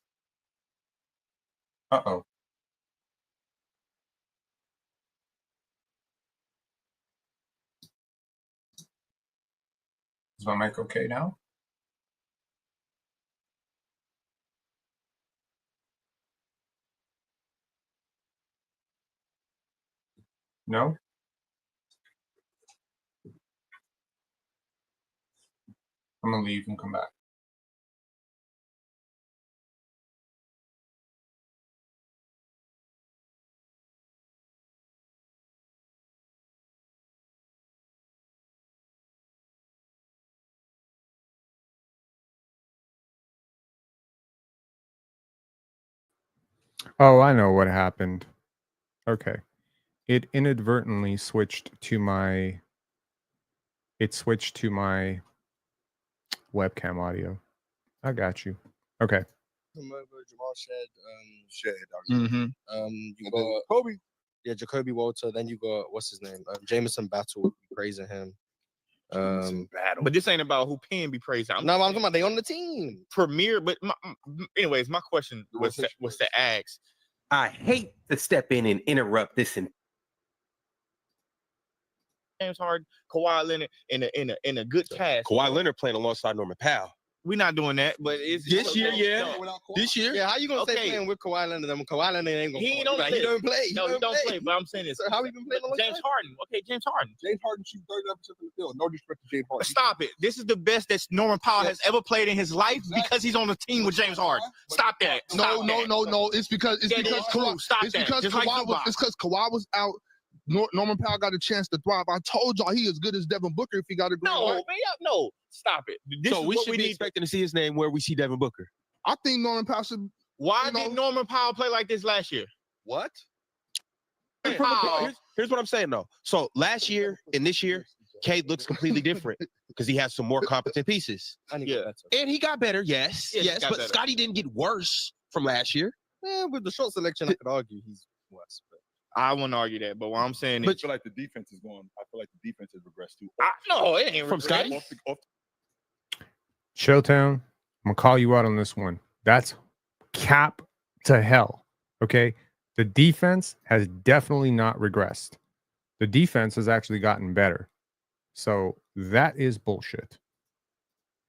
Uh-oh. Is my mic okay now? No? I'm gonna leave and come back. Oh, I know what happened. Okay. It inadvertently switched to my webcam audio. I got you. Okay. Jamal Shed. Shed. Mm-hmm. You got Kobe. Yeah, Jacoby Walter. Then you got what's his name? Jameson Battle. Praising him. But this ain't about who Penn be praised. No, I'm talking about they on the team. Premier. But anyways, my question was to ask. I hate to step in and interrupt this. James Harden, Kawhi Leonard in a good cast. Kawhi Leonard playing alongside Norman Powell. We're not doing that, but it's This year, yeah. This year, yeah. How you gonna say playing with Kawhi Leonard? Kawhi Leonard ain't gonna. He don't play. He don't play. No, he don't play. But I'm saying this. So how he been playing? James Harden. Okay, James Harden. James Harden shoots 39% from the field. No disrespect to James Harden. Stop it. This is the best that Norman Powell has ever played in his life because he's on the team with James Harden. Stop that. No. It's because Kawhi. Stop that. It's because Kawhi was out. Norman Powell got a chance to thrive. I told y'all he as good as Devin Booker if he got a green light. No. Stop it. so we should be expecting to see his name where we see Devin Booker. I think Norman Powell should. Why did Norman Powell play like this last year? What? Here's what I'm saying though. So last year and this year, Cade looks completely different because he has some more competent pieces. And he got better. Yes. But Scottie didn't get worse from last year. Yeah, with the short selection, I could argue he's worse. But I wouldn't argue that, but what I'm saying is, I feel like the defense is going. I feel like the defense has regressed too. No, it ain't from Scottie. Showtown, I'm gonna call you out on this one. That's cap to hell. Okay, the defense has definitely not regressed. The defense has actually gotten better. So that is bullshit.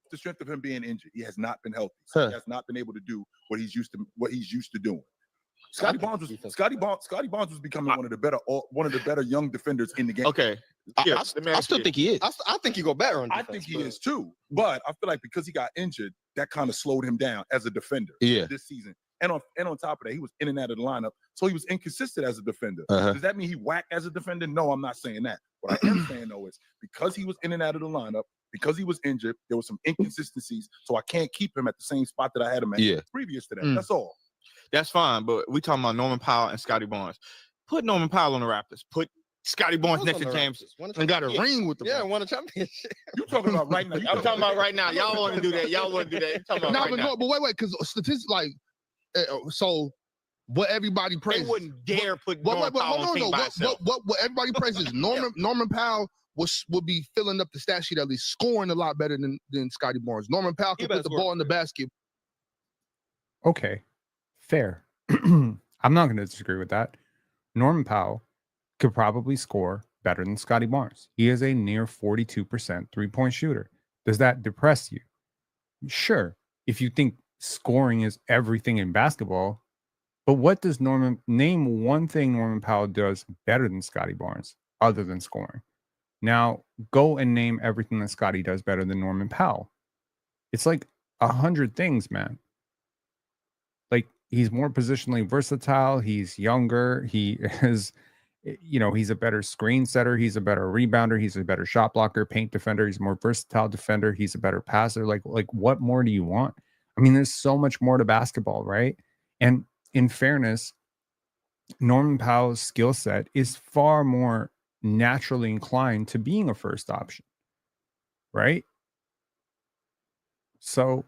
The strength of him being injured, he has not been healthy. So he has not been able to do what he's used to doing. Scottie Barnes was becoming one of the better young defenders in the game. Okay, I still think he is. I think he go better on defense. I think he is too. But I feel like because he got injured, that kind of slowed him down as a defender this season. And on top of that, he was in and out of the lineup, so he was inconsistent as a defender. Does that mean he whacked as a defender? No, I'm not saying that. What I am saying though is because he was in and out of the lineup, because he was injured, there were some inconsistencies. So I can't keep him at the same spot that I had him at previous to that. That's all. That's fine, but we talking about Norman Powell and Scottie Barnes. Put Norman Powell on the Raptors. Put Scottie Barnes next to James. And got a ring with them. Yeah, won a championship. You talking about right now? I'm talking about right now. Y'all want to do that? Y'all want to do that? But wait, because statistics like so. What everybody praises. They wouldn't dare put Norman Powell on the team by himself. What everybody praises. Norman Powell would be filling up the stat sheet at least, scoring a lot better than Scottie Barnes. Norman Powell can put the ball in the basket. Okay. Fair. I'm not going to disagree with that. Norman Powell could probably score better than Scottie Barnes. He is a near 42% three-point shooter. Does that depress you? Sure. If you think scoring is everything in basketball, but what does name one thing Norman Powell does better than Scottie Barnes other than scoring? Now go and name everything that Scottie does better than Norman Powell. It's like 100 things, man. Like, he's more positionally versatile. He's younger. He is, he's a better screen setter. He's a better rebounder. He's a better shot blocker, paint defender. He's a more versatile defender. He's a better passer. Like what more do you want? I mean, there's so much more to basketball, right? And in fairness, Norman Powell's skill set is far more naturally inclined to being a first option, right? So,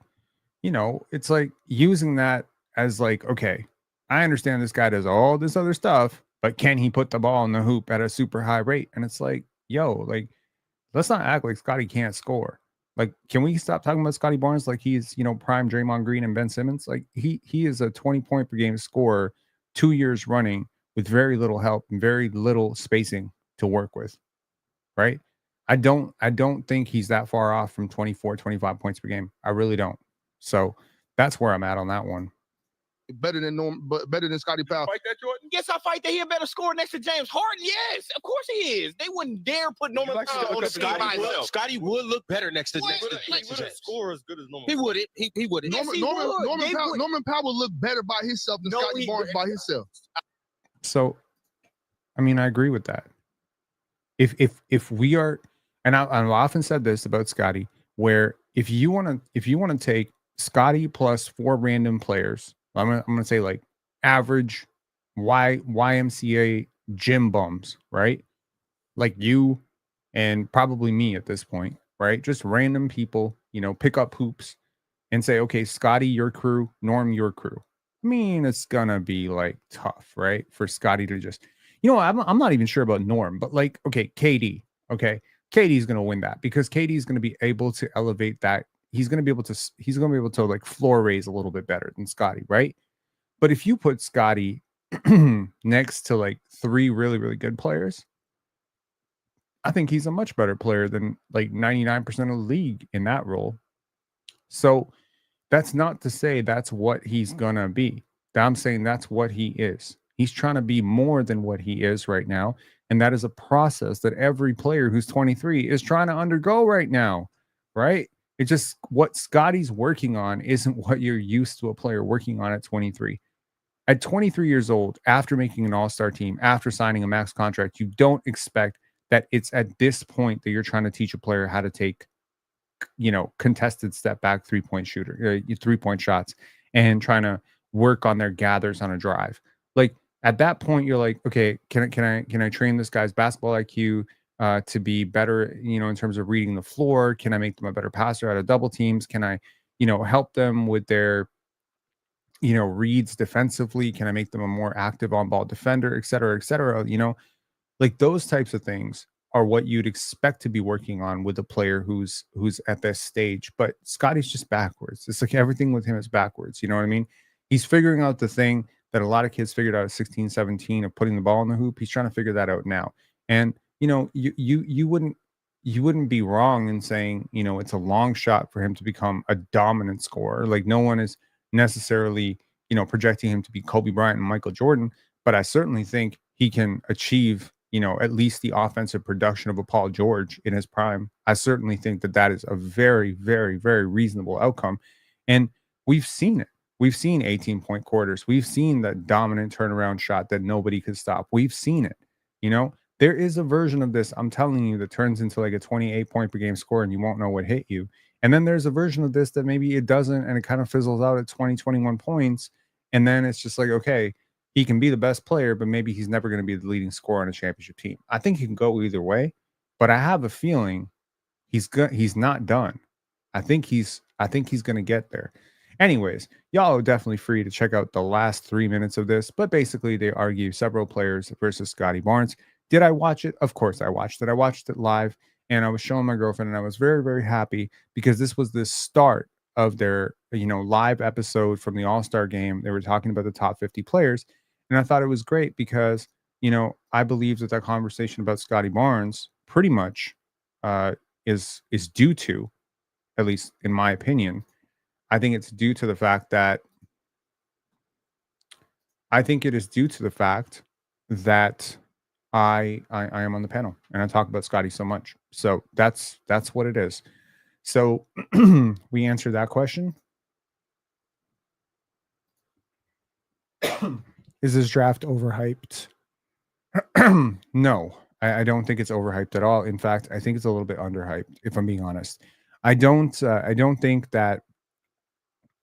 it's like using that as like, okay, I understand this guy does all this other stuff, but can he put the ball in the hoop at a super high rate? And it's like, let's not act like Scottie can't score. Like, can we stop talking about Scottie Barnes like he's, prime Draymond Green and Ben Simmons? Like, he is a 20-point per game scorer 2 years running with very little help and very little spacing to work with, right? I don't think he's that far off from 24, 25 points per game. I really don't. So that's where I'm at on that one. Better than Scottie Powell. Fight that, Jordan? Yes, I fight that he a better scorer next to James Harden. Yes, of course he is. They wouldn't dare put Norman Powell on the team by himself. Scottie would look better next to James. Score as good as Norman. He wouldn't. He wouldn't. Norman Powell would look better by himself than Scottie Barnes by himself. So, I mean, I agree with that. If we are, and I've often said this about Scottie, where if you want to take Scottie plus 4 random players, I'm gonna say like average YMCA gym bums, right? Like you and probably me at this point, right? Just random people, pick up hoops. and say, okay, Scottie, your crew, Norm, your crew. I mean, it's gonna be like tough, right? For Scottie to just, I'm not even sure about Norm, but like, okay, KD, okay, KD's gonna win that because KD's gonna be able to elevate that. He's gonna be able to like floor raise a little bit better than Scottie, right? But if you put Scottie next to like three really, really good players, I think he's a much better player than like 99% of the league in that role. So that's not to say that's what he's gonna be. I'm saying that's what he is. He's trying to be more than what he is right now. And that is a process that every player who's 23 is trying to undergo right now, right? It's just what Scottie's working on isn't what you're used to a player working on at 23. At 23 years old, after making an all-star team, after signing a max contract, you don't expect that it's at this point that you're trying to teach a player how to take, contested step back 3-point shots and trying to work on their gathers on a drive. Like at that point, you're like, okay, can I train this guy's basketball IQ to be better, in terms of reading the floor? Can I make them a better passer out of double teams? Can I, help them with their reads defensively? Can I make them a more active on ball defender, et cetera, et cetera? Like those types of things are what you'd expect to be working on with a player who's at this stage. But Scottie's just backwards. It's like everything with him is backwards. You know what I mean? He's figuring out the thing that a lot of kids figured out at 16, 17 of putting the ball in the hoop. He's trying to figure that out now. And you wouldn't be wrong in saying, it's a long shot for him to become a dominant scorer. Like no one is necessarily, projecting him to be Kobe Bryant and Michael Jordan, but I certainly think he can achieve, at least the offensive production of a Paul George in his prime. I certainly think that that is a very, very, very reasonable outcome. And we've seen it. We've seen 18-point quarters. We've seen that dominant turnaround shot that nobody could stop. We've seen it. There is a version of this, I'm telling you, that turns into like a 28-point per game score and you won't know what hit you. And then there's a version of this that maybe it doesn't and it kind of fizzles out at 20, 21 points. And then it's just like, okay, he can be the best player, but maybe he's never going to be the leading scorer on a championship team. I think he can go either way, but I have a feeling he's not done. I think he's going to get there. Anyways, y'all are definitely free to check out the last 3 minutes of this, but basically they argue several players versus Scottie Barnes. Did I watch it? Of course I watched it. I watched it live and I was showing my girlfriend and I was very, very happy because this was the start of their, live episode from the All-Star game. They were talking about the top 50 players. And I thought it was great because, I believe that conversation about Scottie Barnes pretty much is due to, at least in my opinion, I think it's due to the fact that I am on the panel and I talk about Scottie so much. So that's what it is. So we answered that question. Is this draft overhyped? No, I don't think it's overhyped at all. In fact, I think it's a little bit underhyped, if I'm being honest. I don't think that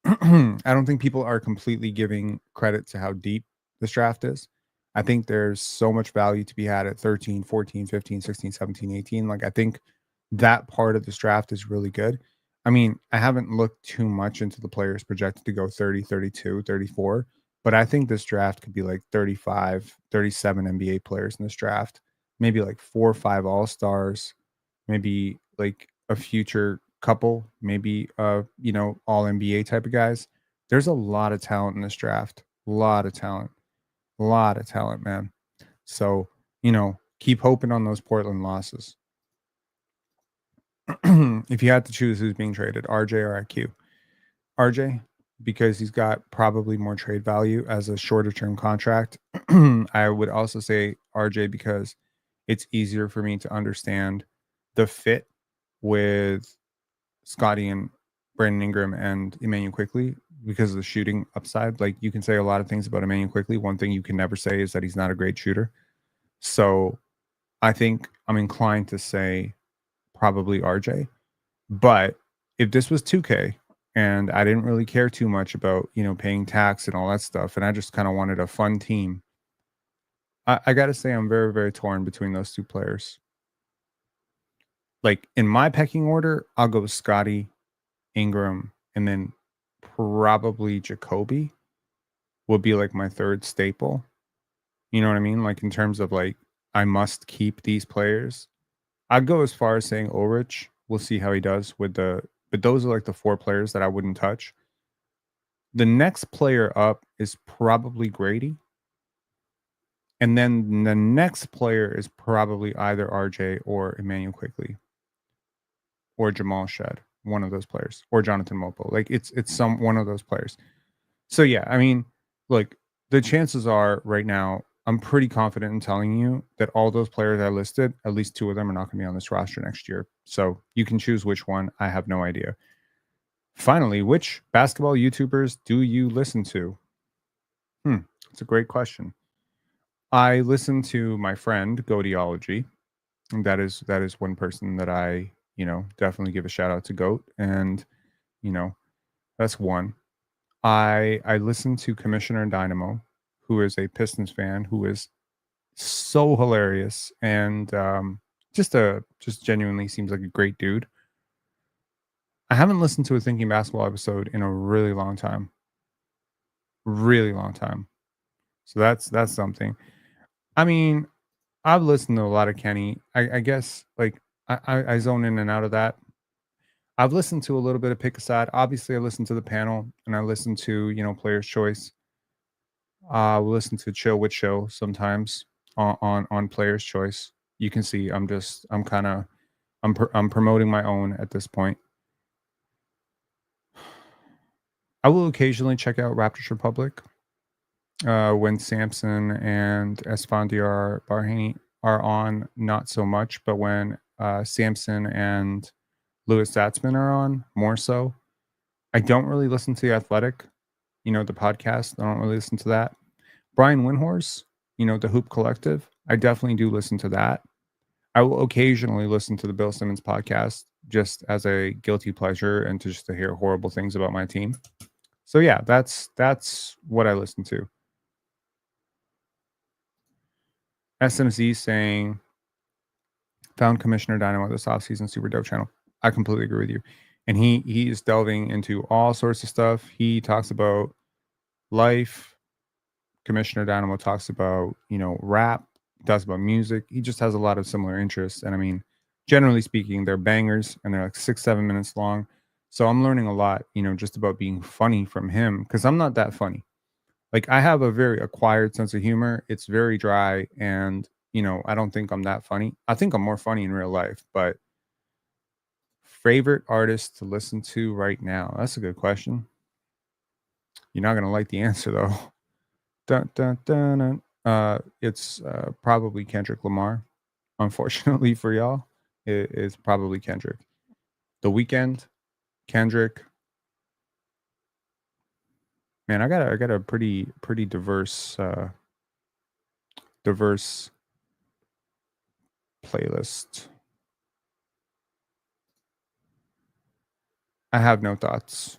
I don't think people are completely giving credit to how deep this draft is. I think there's so much value to be had at 13, 14, 15, 16, 17, 18. Like I think that part of this draft is really good. I mean, I haven't looked too much into the players projected to go 30, 32, 34, but I think this draft could be like 35, 37 NBA players in this draft, maybe like 4 or 5 all-stars, maybe like a future couple, maybe all NBA type of guys. There's a lot of talent in this draft. A lot of talent, man. So, keep hoping on those Portland losses. If you had to choose who's being traded, RJ or IQ? RJ, because he's got probably more trade value as a shorter term contract. I would also say RJ because it's easier for me to understand the fit with Scottie and Brandon Ingram and Emmanuel Quickley because of the shooting upside. Like you can say a lot of things about Emmanuel Quickley. One thing you can never say is that he's not a great shooter. So I think I'm inclined to say probably RJ. But if this was 2K and I didn't really care too much about, paying tax and all that stuff, and I just kind of wanted a fun team, I got to say I'm very, very torn between those two players. Like in my pecking order, I'll go Scottie, Ingram, and then probably Jacoby would be like my third staple. You know what I mean? Like in terms of like, I must keep these players. I'd go as far as saying Ulrich. We'll see how he does with but those are like the 4 players that I wouldn't touch. The next player up is probably Grady. And then the next player is probably either RJ or Emmanuel Quickly or Jamal Shed, one of those players, or Jonathan Mopo. Like it's some one of those players. So yeah, I mean, like the chances are right now, I'm pretty confident in telling you that all those players I listed, at least 2 of them are not going to be on this roster next year. So you can choose which one. I have no idea. Finally, which basketball YouTubers do you listen to? It's a great question. I listen to my friend Goateology. And that is one person that I, definitely give a shout out to Goat. And, that's one. I listen to Commissioner Dynamo, who is a Pistons fan, who is so hilarious and just genuinely seems like a great dude. I haven't listened to a Thinking Basketball episode in a really long time. Really long time. So that's something. I mean, I've listened to a lot of Kenny. I guess like I zone in and out of that. I've listened to a little bit of Pick a Side. Obviously, I listened to the panel and I listened to, Player's Choice. We listen to Chill with Show sometimes on Player's Choice. You can see I'm promoting my own at this point. I will occasionally check out Raptors Republic when Samson and Esfandiar Barhani are on, not so much, but when Samson and Louis Zatzman are on, more so. I don't really listen to The Athletic, the podcast. I don't really listen to that. Brian Windhorse, the Hoop Collective. I definitely do listen to that. I will occasionally listen to the Bill Simmons podcast just as a guilty pleasure and to hear horrible things about my team. So yeah, that's what I listen to. SMZ saying, found Commissioner Dynamo this offseason, super dope channel. I completely agree with you. And he is delving into all sorts of stuff. He talks about life. Commissioner Dynamo talks about, rap, talks about music. He just has a lot of similar interests. And I mean, generally speaking, they're bangers and they're like 6-7 minutes long. So I'm learning a lot, just about being funny from him because I'm not that funny. Like I have a very acquired sense of humor. It's very dry and, I don't think I'm that funny. I think I'm more funny in real life, but favorite artist to listen to right now? That's a good question. You're not going to like the answer though. Dun, dun, dun, dun. It's probably Kendrick Lamar. Unfortunately for y'all, it's probably Kendrick. The Weeknd, Kendrick. Man, I got a pretty diverse playlist. I have no thoughts.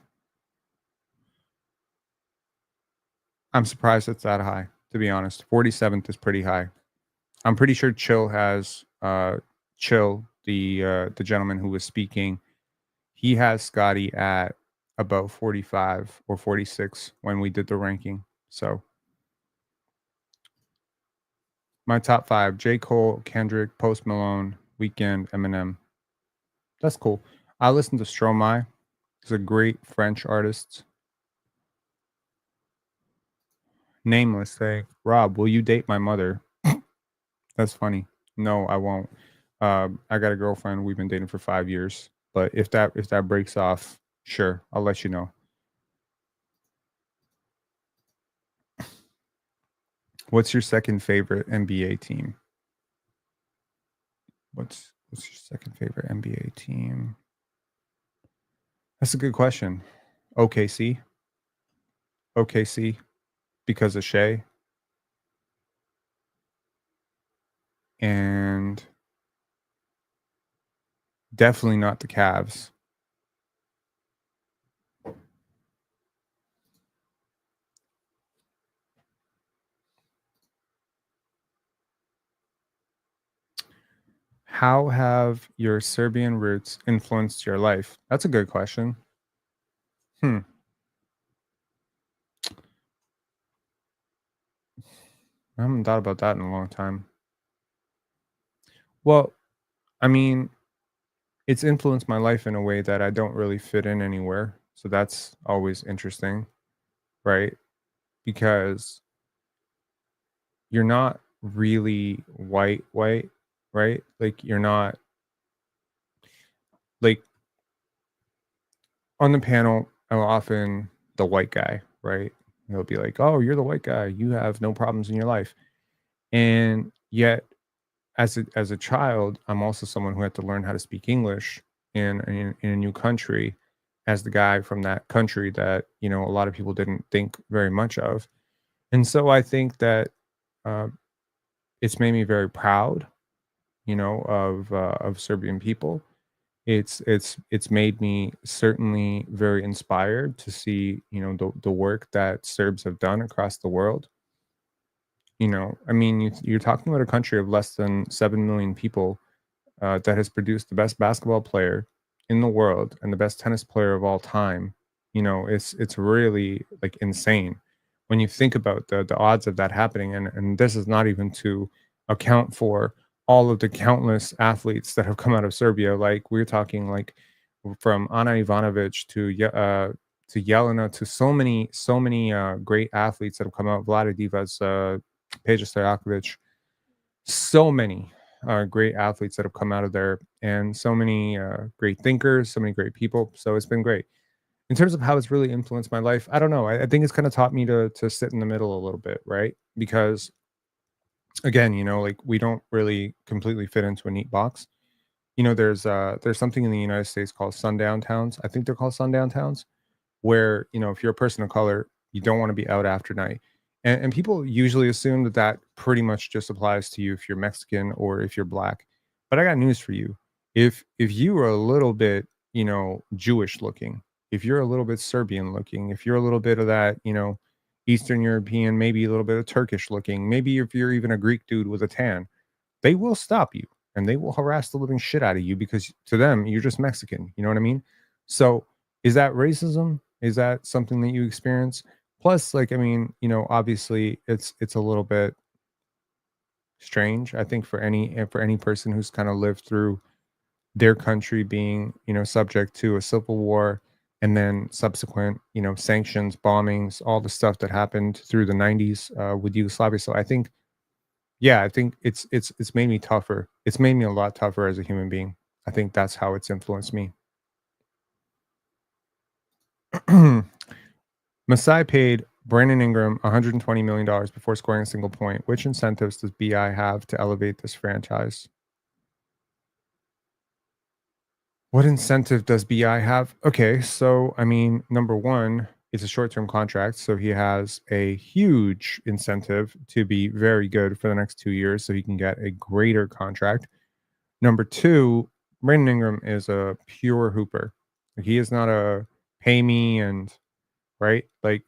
I'm surprised it's that high, to be honest. 47th is pretty high. I'm pretty sure Chill has Chill, the gentleman who was speaking, he has Scottie at about 45 or 46 when we did the ranking. So my top 5: J. Cole, Kendrick, Post Malone, Weeknd, Eminem. That's cool. I listen to Stromae. He's a great French artist. Nameless saying, Rob, will you date my mother? That's funny. No, I won't. I got a girlfriend. We've been dating for 5 years. But if that breaks off, sure, I'll let you know. What's your second favorite NBA team? What's your second favorite NBA team? That's a good question. OKC. OKC because of Shea. And definitely not the Cavs. How have your Serbian roots influenced your life? That's a good question. I haven't thought about that in a long time. Well, I mean, it's influenced my life in a way that I don't really fit in anywhere. So that's always interesting, right? Because you're not really white, right? Like you're not like on the panel, I'm often the white guy, right? They'll be like, "Oh, you're the white guy. You have no problems in your life." And yet as a child, I'm also someone who had to learn how to speak English in a new country as the guy from that country that, you know, a lot of people didn't think very much of. And so I think that uh, it's made me very proud, you know, of Serbian people. It's made me certainly very inspired to see, you know, the work that Serbs have done across the world. You know, I mean, you're talking about a country of less than 7 million people that has produced the best basketball player in the world and the best tennis player of all time. You know, it's really like insane when you think about the odds of that happening. And this is not even to account for all of the countless athletes that have come out of Serbia. Like we're talking like from Ana Ivanovic to Jelena to so many great athletes that have come out. Vlada Divac, Peja Stojakovic, so many great athletes that have come out of there, and so many great thinkers, so many great people. So it's been great. In terms of how it's really influenced my life, I don't know. I think it's kind of taught me to sit in the middle a little bit, right? Because again, you know, like we don't really completely fit into a neat box. You know, there's something in the United States called sundown towns. I think they're called sundown towns, where, you know, if you're a person of color, you don't want to be out after night. And people usually assume that that pretty much just applies to you if you're Mexican or if you're black. But I got news for you. If you are a little bit, you know, Jewish looking, if you're a little bit Serbian looking, if you're a little bit of that, you know, Eastern European, maybe a little bit of Turkish looking, maybe if you're even a Greek dude with a tan, they will stop you and they will harass the living shit out of you because to them you're just Mexican. You know what I mean? So is that racism? Is that something that you experience? Plus, like, I mean, you know, obviously it's a little bit strange, I think, for any person who's kind of lived through their country being, you know, subject to a civil war and then subsequent, you know, sanctions, bombings, all the stuff that happened through the 90s with Yugoslavia. So I think, yeah, I think it's made me tougher. It's made me a lot tougher as a human being. I think that's how it's influenced me. Masai paid Brandon Ingram $120 million before scoring a single point. Which incentives does BI have to elevate this franchise? What incentive does BI have? Okay, so I mean, number one, it's a short-term contract, so he has a huge incentive to be very good for the next 2 years, so he can get a greater contract. Number two, Brandon Ingram is a pure hooper. He is not a pay me and right like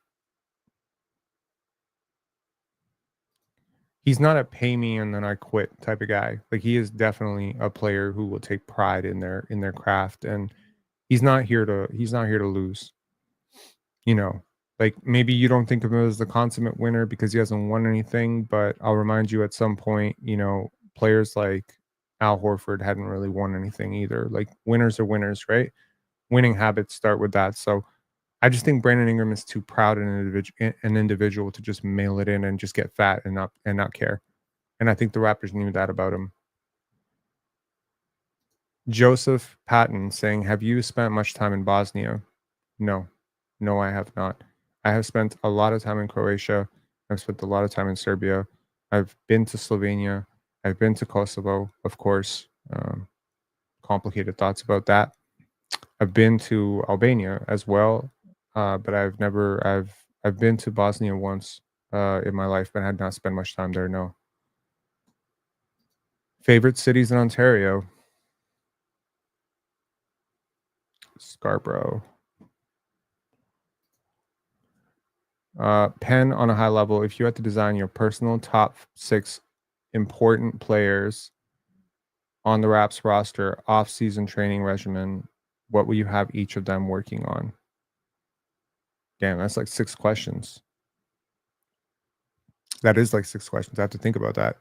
he's not a pay me and then I quit type of guy. Like he is definitely a player who will take pride in their craft, and he's not here to lose. You know, like maybe you don't think of him as the consummate winner because he hasn't won anything, but I'll remind you at some point, you know, players like Al Horford hadn't really won anything either. Like winners are winners, right? Winning habits start with that. So I just think Brandon Ingram is too proud an individual to just mail it in and just get fat and not care. And I think the Raptors knew that about him. Joseph Patton saying, "Have you spent much time in Bosnia?" No, no, I have not. I have spent a lot of time in Croatia. I've spent a lot of time in Serbia. I've been to Slovenia. I've been to Kosovo, of course. Complicated thoughts about that. I've been to Albania as well, but I've been to Bosnia once in my life, but I had not spent much time there. No. Favorite cities in Ontario? Scarborough. Pen on a high level. If you had to design your personal top 6 important players on the Raps roster off-season training regimen, what will you have each of them working on? Damn, that's like 6 questions. That is like 6 questions. I have to think about that.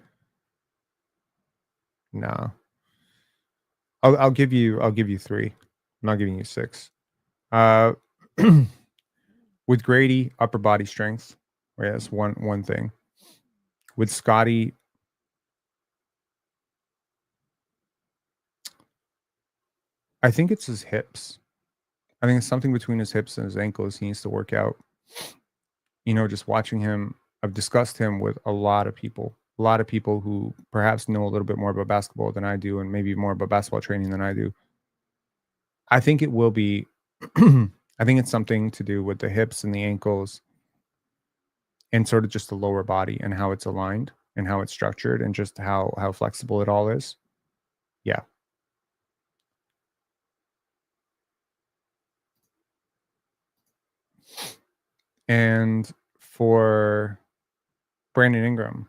No. I'll give you 3. I'm not giving you 6. With Grady, upper body strength. Yeah, that's one thing. With Scottie, I think it's his hips. I think it's something between his hips and his ankles he needs to work out. You know, just watching him, I've discussed him with a lot of people who perhaps know a little bit more about basketball than I do, and maybe more about basketball training than I do. I think it will be, I think it's something to do with the hips and the ankles and sort of just the lower body and how it's aligned and how it's structured and just how flexible it all is. Yeah. And for Brandon Ingram,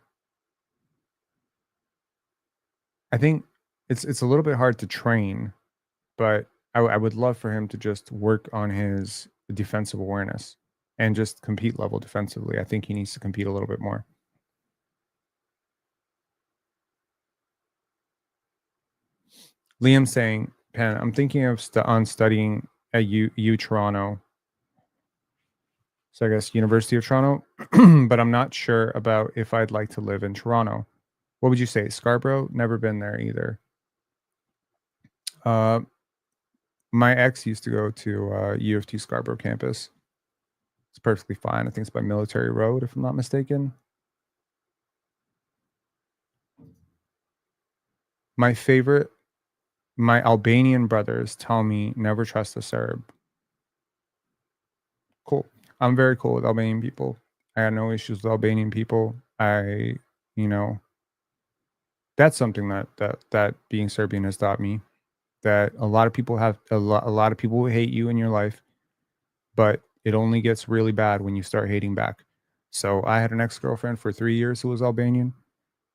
I think it's a little bit hard to train, but I would love for him to just work on his defensive awareness and just compete level defensively. I think he needs to compete a little bit more. Liam saying, Pen, I'm thinking of studying at U Toronto. So I guess University of Toronto, but I'm not sure about if I'd like to live in Toronto. What would you say? Scarborough? Never been there either. My ex used to go to U of T Scarborough campus. It's perfectly fine. I think it's by Military Road, if I'm not mistaken. My Albanian brothers tell me never trust a Serb. Cool. I'm very cool with Albanian people. I had no issues with Albanian people. That's something that being Serbian has taught me, that a lot of people have a lot of people will hate you in your life, but it only gets really bad when you start hating back. So I had an ex-girlfriend for 3 years who was Albanian.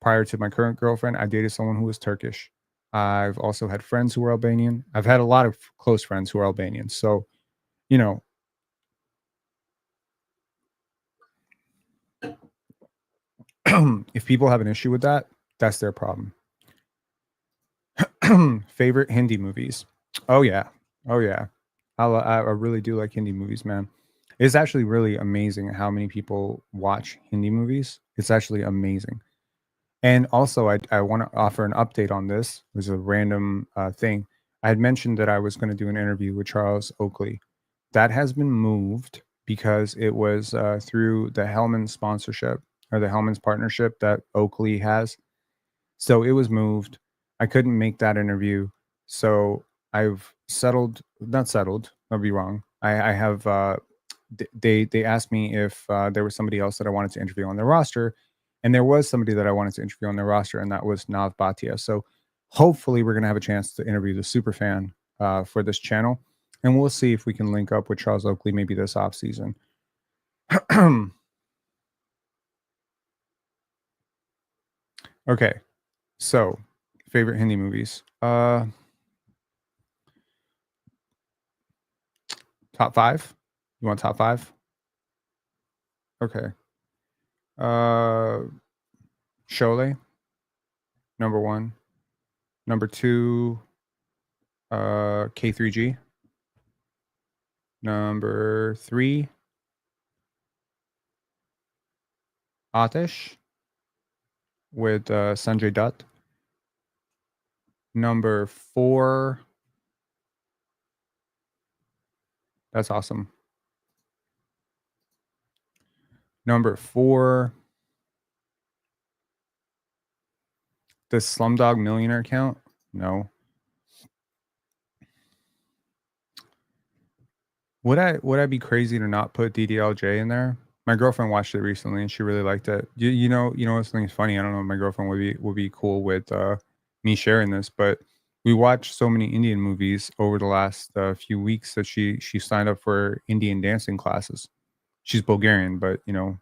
Prior to my current girlfriend, I dated someone who was Turkish. I've also had friends who were Albanian. I've had a lot of close friends who are Albanian. So, you know, if people have an issue with that, that's their problem. Favorite Hindi movies? Oh yeah. I really do like Hindi movies, man. It's actually really amazing how many people watch Hindi movies. It's actually amazing. And also, I want to offer an update on this. It was a random thing. I had mentioned that I was going to do an interview with Charles Oakley. That has been moved because it was through the Hellman sponsorship or the Hellman's partnership that Oakley has. So it was moved. I couldn't make that interview. So I've not settled, I'll be wrong. I have, they asked me if there was somebody else that I wanted to interview on their roster. And there was somebody that I wanted to interview on their roster, and that was Nav Bhatia. So hopefully we're going to have a chance to interview the super fan for this channel. And we'll see if we can link up with Charles Oakley maybe this off season. Okay. So favorite Hindi movies. Top 5? You want top 5? Okay. Sholay, number 1. Number 2, K3G. Number 3, Atish with Sanjay Dutt. Number 4, that's awesome. Number 4, does Slumdog Millionaire count? No. Would I be crazy to not put DDLJ in there? My girlfriend watched it recently and she really liked it. You know something's funny. I don't know if my girlfriend would be cool with me sharing this, but we watched so many Indian movies over the last few weeks that she signed up for Indian dancing classes. She's Bulgarian, but yeah.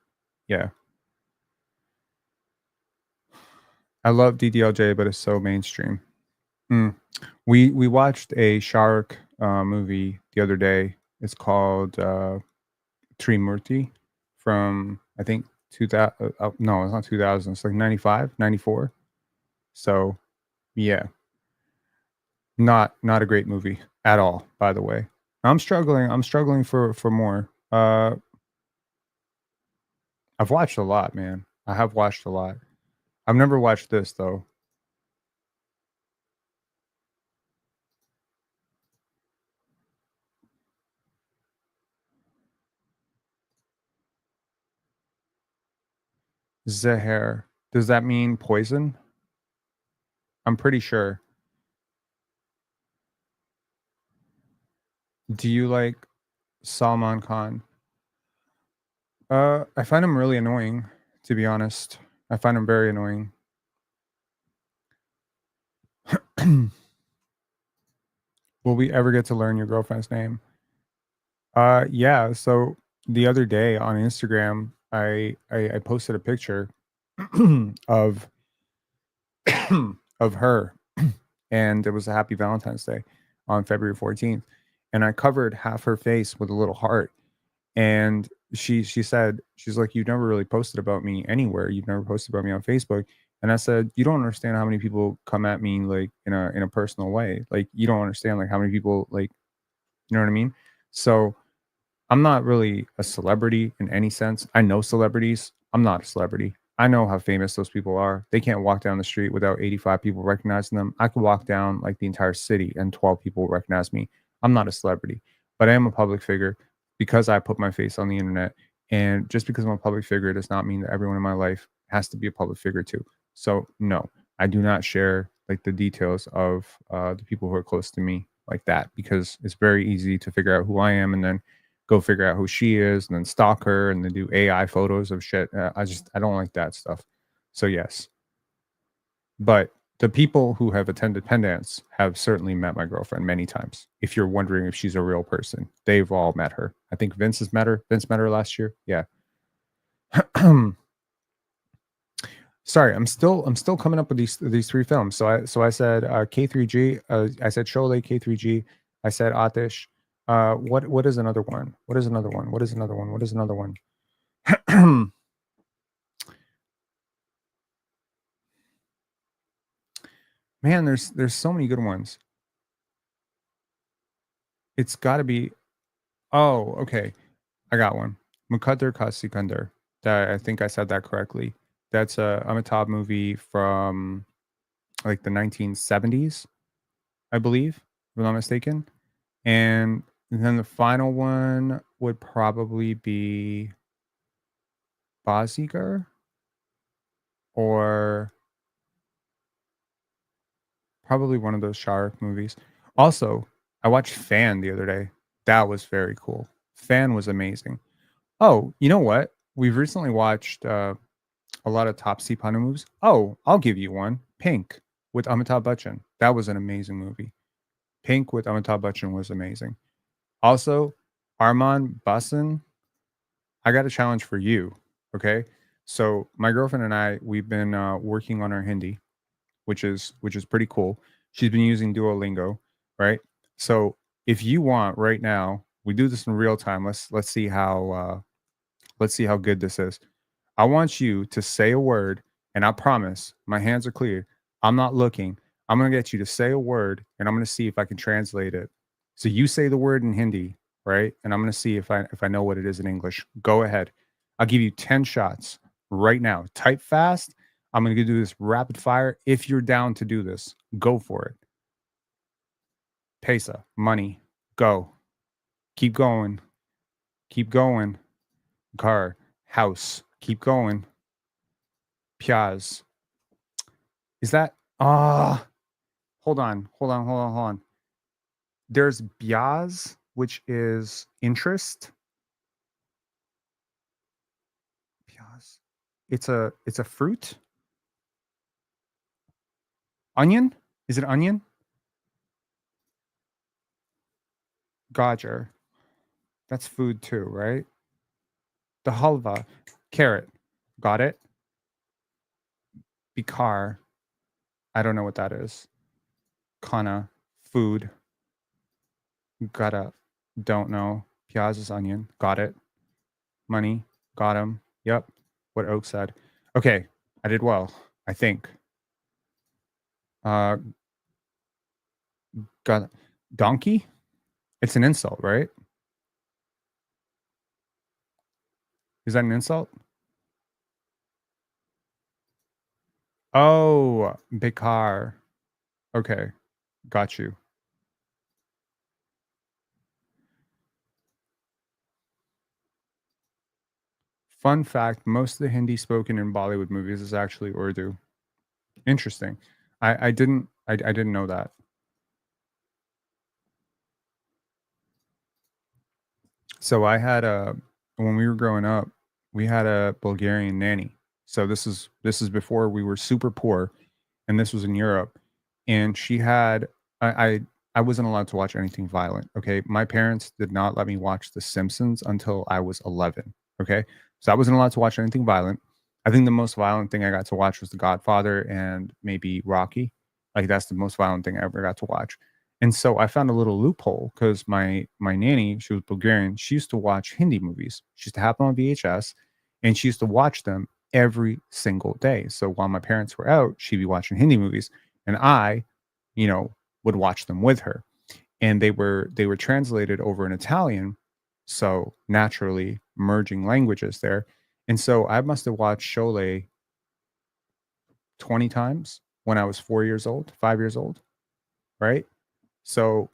I love DDLJ, but it's so mainstream. We watched a Shah Rukh movie the other day. It's called Trimurti from, I think, 2000. No, it's not 2000. It's like 95, 94. So, yeah, not a great movie at all. By the way, I'm struggling for more. I've watched a lot, man. I have watched a lot. I've never watched this though. Zahar. Does that mean poison? I'm pretty sure. Do you like Salman Khan? I find him really annoying, to be honest. I find him very annoying. Will we ever get to learn your girlfriend's name? Yeah. So the other day on Instagram, I posted a picture of of her, and it was a Happy Valentine's Day on February 14th, and I covered half her face with a little heart. And she said, she's like, "You've never really posted about me anywhere. You've never posted about me on Facebook." And I said, "You don't understand how many people come at me like in a personal way. Like you don't understand like how many people like, you know what I mean?" So I'm not really a celebrity in any sense. I know celebrities. I'm not a celebrity. I know how famous those people are. They can't walk down the street without 85 people recognizing them. I could walk down like the entire city and 12 people recognize me. I'm not a celebrity, but I am a public figure because I put my face on the internet. And just because I'm a public figure does not mean that everyone in my life has to be a public figure too. So no, I do not share like the details of the people who are close to me like that, because it's very easy to figure out who I am and then go figure out who she is and then stalk her and then do AI photos of shit. I don't like that stuff. So yes, but the people who have attended Penn Dance have certainly met my girlfriend many times. If you're wondering if she's a real person, they've all met her. I think Vince has met her. Vince met her last year. Yeah. Sorry, I'm still coming up with these three films. So I said K3G. I said Sholay K3G. I said Atish. What is another one? What is another one? What is another one? What is another one? Man, there's so many good ones. It's got to be. Oh, okay. I got one. Muqaddar Ka Sikandar. That, I think I said that correctly. That's a Amitabh movie from like the 1970s, I believe, if I'm not mistaken. And then the final one would probably be Bazigar, or probably one of those Shark movies. Also, I watched Fan the other day. That was very cool. Fan was amazing. Oh, you know what? We've recently watched a lot of Taapsee Pannu movies. Oh, I'll give you one. Pink with Amitabh Bachchan. That was an amazing movie. Pink with Amitabh Bachchan was amazing. Also, Arman Basan. I got a challenge for you. Okay. So my girlfriend and I, we've been working on our Hindi, which is pretty cool. She's been using Duolingo, right? So if you want right now, we do this in real time. Let's see how good this is. I want you to say a word, and I promise my hands are clear. I'm not looking. I'm gonna get you to say a word, and I'm gonna see if I can translate it. So you say the word in Hindi, right? And I'm gonna see if I know what it is in English. Go ahead. I'll give you 10 shots right now. Type fast. I'm gonna do this rapid fire. If you're down to do this, go for it. Pesa, money, go. Keep going. Keep going. Car, house. Keep going. Piaz. Is that hold on. There's biaz, which is interest. Biaz. It's a fruit. Onion? Is it onion? Gajar. That's food too, right? The halva. Carrot. Got it. Bikar. I don't know what that is. Kana. Food. Gotta. Don't know. Piaz is onion. Got it. money. Got him. Yep. What Oak said. Okay. I did well, I think. Got donkey? It's an insult, right? Is that an insult? Oh, big car. Okay. Got you. Fun fact, most of the Hindi spoken in Bollywood movies is actually Urdu. Interesting. I didn't know that. So I had when we were growing up, we had a Bulgarian nanny. So this is before we were super poor, and this was in Europe. And she had I wasn't allowed to watch anything violent. Okay, my parents did not let me watch The Simpsons until I was 11. Okay, so I wasn't allowed to watch anything violent. I think the most violent thing I got to watch was The Godfather and maybe Rocky. Like that's the most violent thing I ever got to watch. And so I found a little loophole because my nanny, she was Bulgarian. She used to watch Hindi movies. She used to have them on VHS, and she used to watch them every single day. So while my parents were out, she'd be watching Hindi movies, and I, would watch them with her. And they were translated over in Italian, so naturally merging languages there. And so I must have watched Sholay 20 times when I was 4 years old, 5 years old, right? So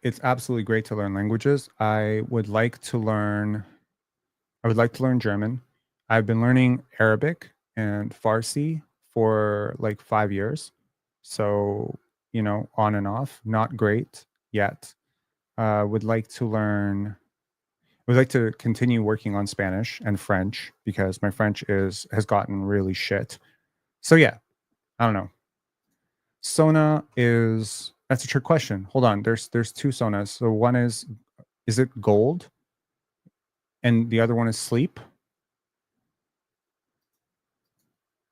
it's absolutely great to learn languages. I would like to learn German. I've been learning Arabic and Farsi for like 5 years. So, on and off, not great yet. Would like to continue working on Spanish and French because my French has gotten really shit. So yeah, I don't know. Sona that's a trick question. Hold on. There's two sonas. So one is it gold? And the other one is sleep.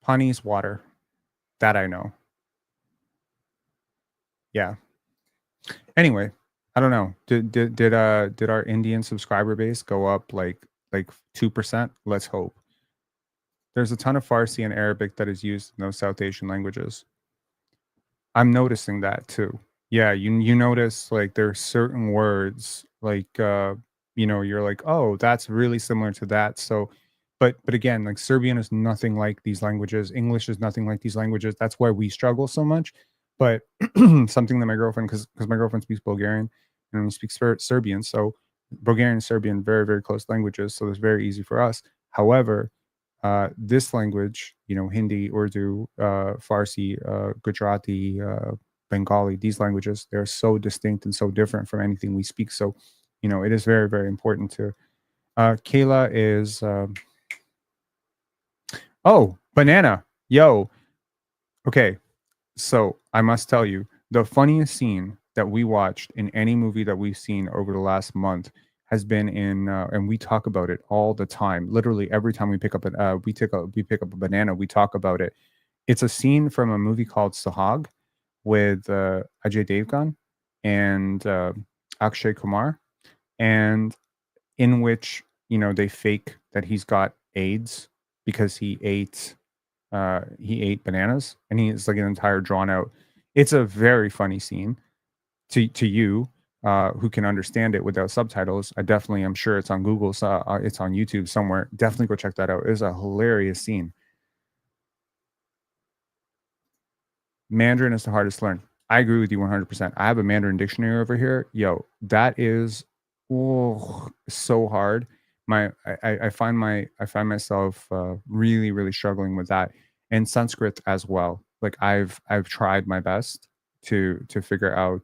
Pani's water. That I know. Yeah. Anyway, I don't know. Did our Indian subscriber base go up like 2%? Let's hope. There's a ton of Farsi and Arabic that is used in those South Asian languages. I'm noticing that too. Yeah, you notice like there are certain words like you're like, oh, that's really similar to that. So but again, like Serbian is nothing like these languages. English is nothing like these languages. That's why we struggle so much. But something that my girlfriend, because my girlfriend speaks Bulgarian and we speak Serbian. So Bulgarian and Serbian, very, very close languages. So it's very easy for us. However, this language, Hindi, Urdu, Farsi, Gujarati, Bengali, these languages, they're so distinct and so different from anything we speak. So, it is very, very important to. Kayla is, banana. Yo. Okay. So I must tell you, the funniest scene that we watched in any movie that we've seen over the last month has been in, and we talk about it all the time. Literally every time we pick up we pick up a banana, we talk about it. It's a scene from a movie called Sahag with Ajay Devgan and Akshay Kumar, and in which they fake that he's got AIDS because he ate bananas, and he's like an entire drawn out. It's a very funny scene to you who can understand it without subtitles. I'm sure it's on Google, so it's on YouTube somewhere. Definitely go check that out. It's a hilarious scene. Mandarin is the hardest to learn. I agree with you 100%. I have a Mandarin dictionary over here. Yo, that is so hard. I find myself really, really struggling with that, and Sanskrit as well. Like I've tried my best to figure out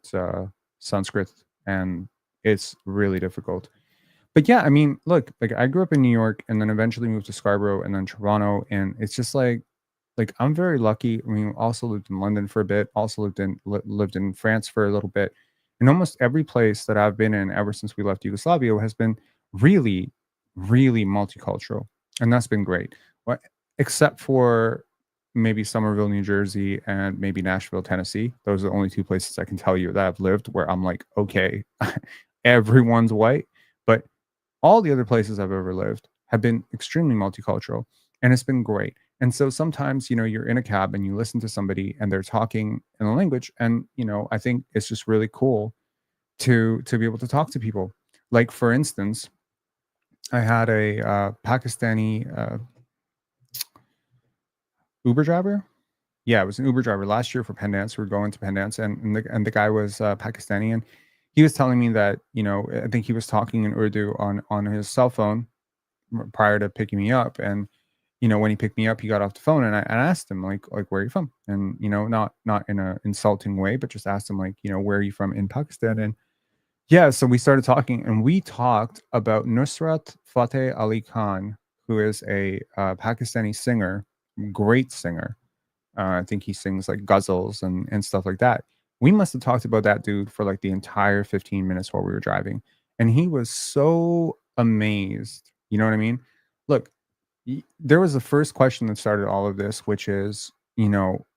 Sanskrit, and it's really difficult. But yeah, I mean, look, like I grew up in New York and then eventually moved to Scarborough and then Toronto, and it's just like I'm very lucky. I mean, also lived in London for a bit, also lived in France for a little bit. And almost every place that I've been in ever since we left Yugoslavia has been really, really multicultural, and that's been great. Except for maybe Somerville, New Jersey, and maybe Nashville, Tennessee. Those are the only two places I can tell you that I've lived where I'm like, okay, everyone's white. But all the other places I've ever lived have been extremely multicultural, and it's been great. And so sometimes, you're in a cab and you listen to somebody and they're talking in a language, and I think it's just really cool to be able to talk to people. Like, for instance, I had a Pakistani Uber driver. Yeah, it was an Uber driver last year for Pendance. We were going to Pendance, and the guy was Pakistani, and he was telling me that I think he was talking in Urdu on his cell phone prior to picking me up, and when he picked me up, he got off the phone, and I asked him like where are you from, and not in a insulting way, but just asked him like where are you from in Pakistan, and yeah, so we started talking, and we talked about Nusrat Fateh Ali Khan, who is a Pakistani singer, great singer. I think he sings like ghazals and stuff like that. We must have talked about that dude for like the entire 15 minutes while we were driving. And he was so amazed. You know what I mean? Look, there was the first question that started all of this, which is,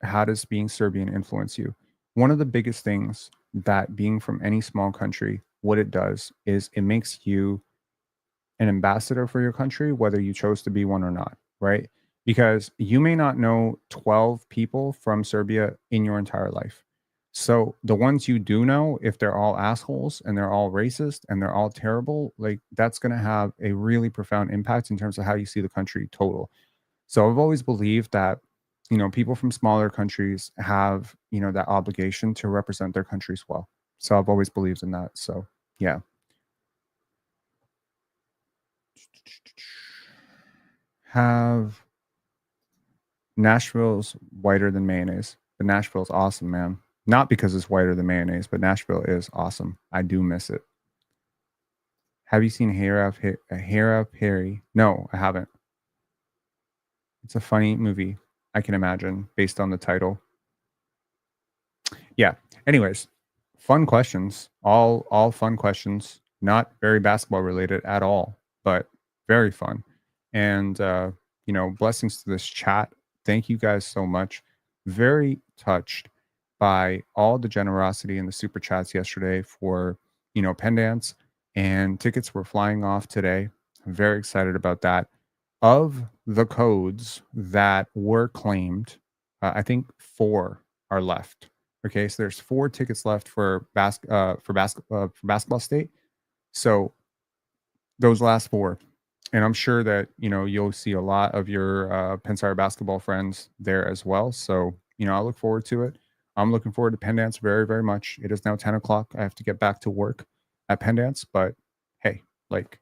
how does being Serbian influence you? One of the biggest things that being from any small country, what it does is it makes you an ambassador for your country, whether you chose to be one or not, right? Because you may not know 12 people from Serbia in your entire life. So the ones you do know, if they're all assholes and they're all racist and they're all terrible, like that's going to have a really profound impact in terms of how you see the country total. So I've always believed that, people from smaller countries have, that obligation to represent their countries well. So I've always believed in that. So yeah. Have Nashville's whiter than mayonnaise, but Nashville's awesome, man. Not because it's whiter than mayonnaise, but Nashville is awesome. I do miss it. Have you seen Hera Perry? No, I haven't. It's a funny movie, I can imagine, based on the title. Yeah. Anyways, fun questions. All fun questions. Not very basketball related at all, but very fun. And blessings to this chat. Thank you guys so much. Very touched by all the generosity in the super chats yesterday for Pendance, and tickets were flying off today. I'm very excited about that. Of the codes that were claimed, I think 4 are left. Okay, so there's 4 tickets left for basketball state. So those last 4, and I'm sure that you'll see a lot of your Pensare basketball friends there as well. So I look forward to it. I'm looking forward to Pendance very, very much. It is now 10 o'clock. I have to get back to work at Pendance, but hey, like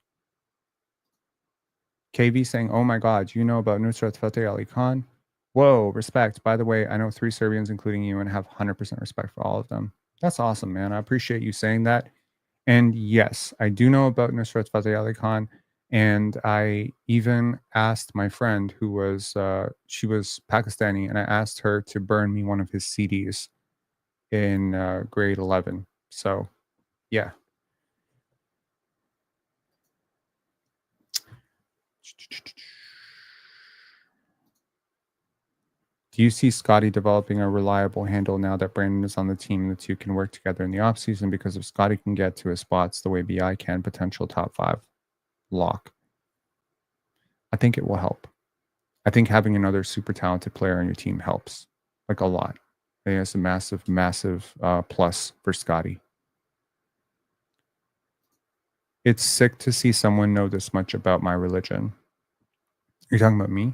KV saying, "Oh my God, you know about Nusrat Fateh Ali Khan? Whoa, respect. By the way, I know 3 Serbians, including you, and have 100% respect for all of them." That's awesome, man. I appreciate you saying that. And yes, I do know about Nusrat Fateh Ali Khan. And I even asked my friend who was, she was Pakistani, and I asked her to burn me one of his CDs in grade 11. So, yeah. Do you see Scottie developing a reliable handle now that Brandon is on the team and the two can work together in the offseason? Because if Scottie can get to his spots the way BI can, potential top 5 lock. I think it will help. I think having another super talented player on your team helps, like a lot. I think it's a massive, massive plus for Scottie. It's sick to see someone know this much about my religion. Are you talking about me?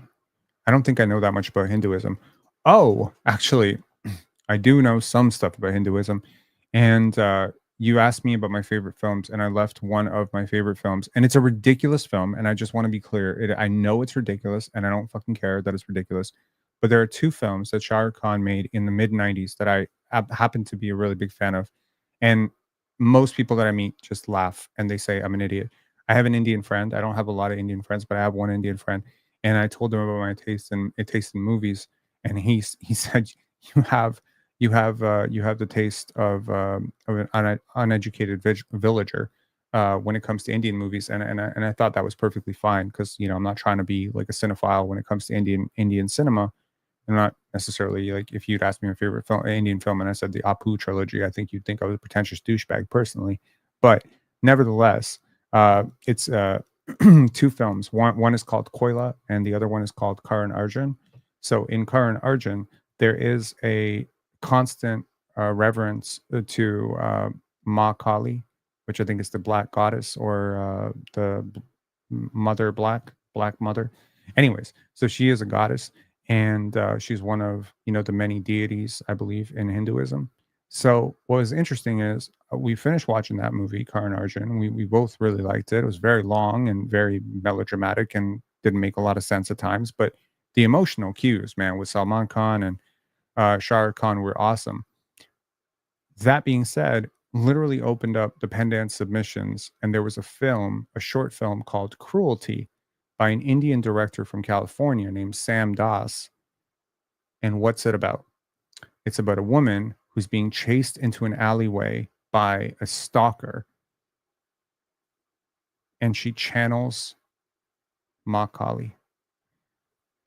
I don't think I know that much about Hinduism. Oh, actually, I do know some stuff about Hinduism. And you asked me about my favorite films, and I left one of my favorite films. And it's a ridiculous film, and I just want to be clear. I know it's ridiculous, and I don't fucking care that it's ridiculous. But there are 2 films that Shah Rukh Khan made in the mid-90s that I happen to be a really big fan of. And most people that I meet just laugh, and they say I'm an idiot. I have an Indian friend. I don't have a lot of Indian friends, but I have one Indian friend. And I told him about my taste in movies, and he said, you have the taste of an uneducated villager when it comes to Indian movies, and I thought that was perfectly fine, because I'm not trying to be like a cinephile when it comes to Indian cinema, And not necessarily like if you'd asked me my favorite film, Indian film, and I said the Apu trilogy, I think you'd think I was a pretentious douchebag personally. But nevertheless, it's 2 films. One is called Koila, and the other one is called Karan Arjun. So in Karan Arjun, there is a constant reverence to Ma Kali, which I think is the black goddess or the mother black mother. Anyways, so she is a goddess, and she's one of the many deities I believe in Hinduism. So what was interesting is we finished watching that movie, Karan Arjun. We both really liked it. It was very long and very melodramatic and didn't make a lot of sense at times, but the emotional cues, man, with Salman Khan and Shah Rukh Khan were awesome. That being said, literally opened up the Pendant submissions, and there was a short film called Cruelty by an Indian director from California named Sam Das. And what's it about? It's about a woman who's being chased into an alleyway by a stalker, and she channels Ma Kali.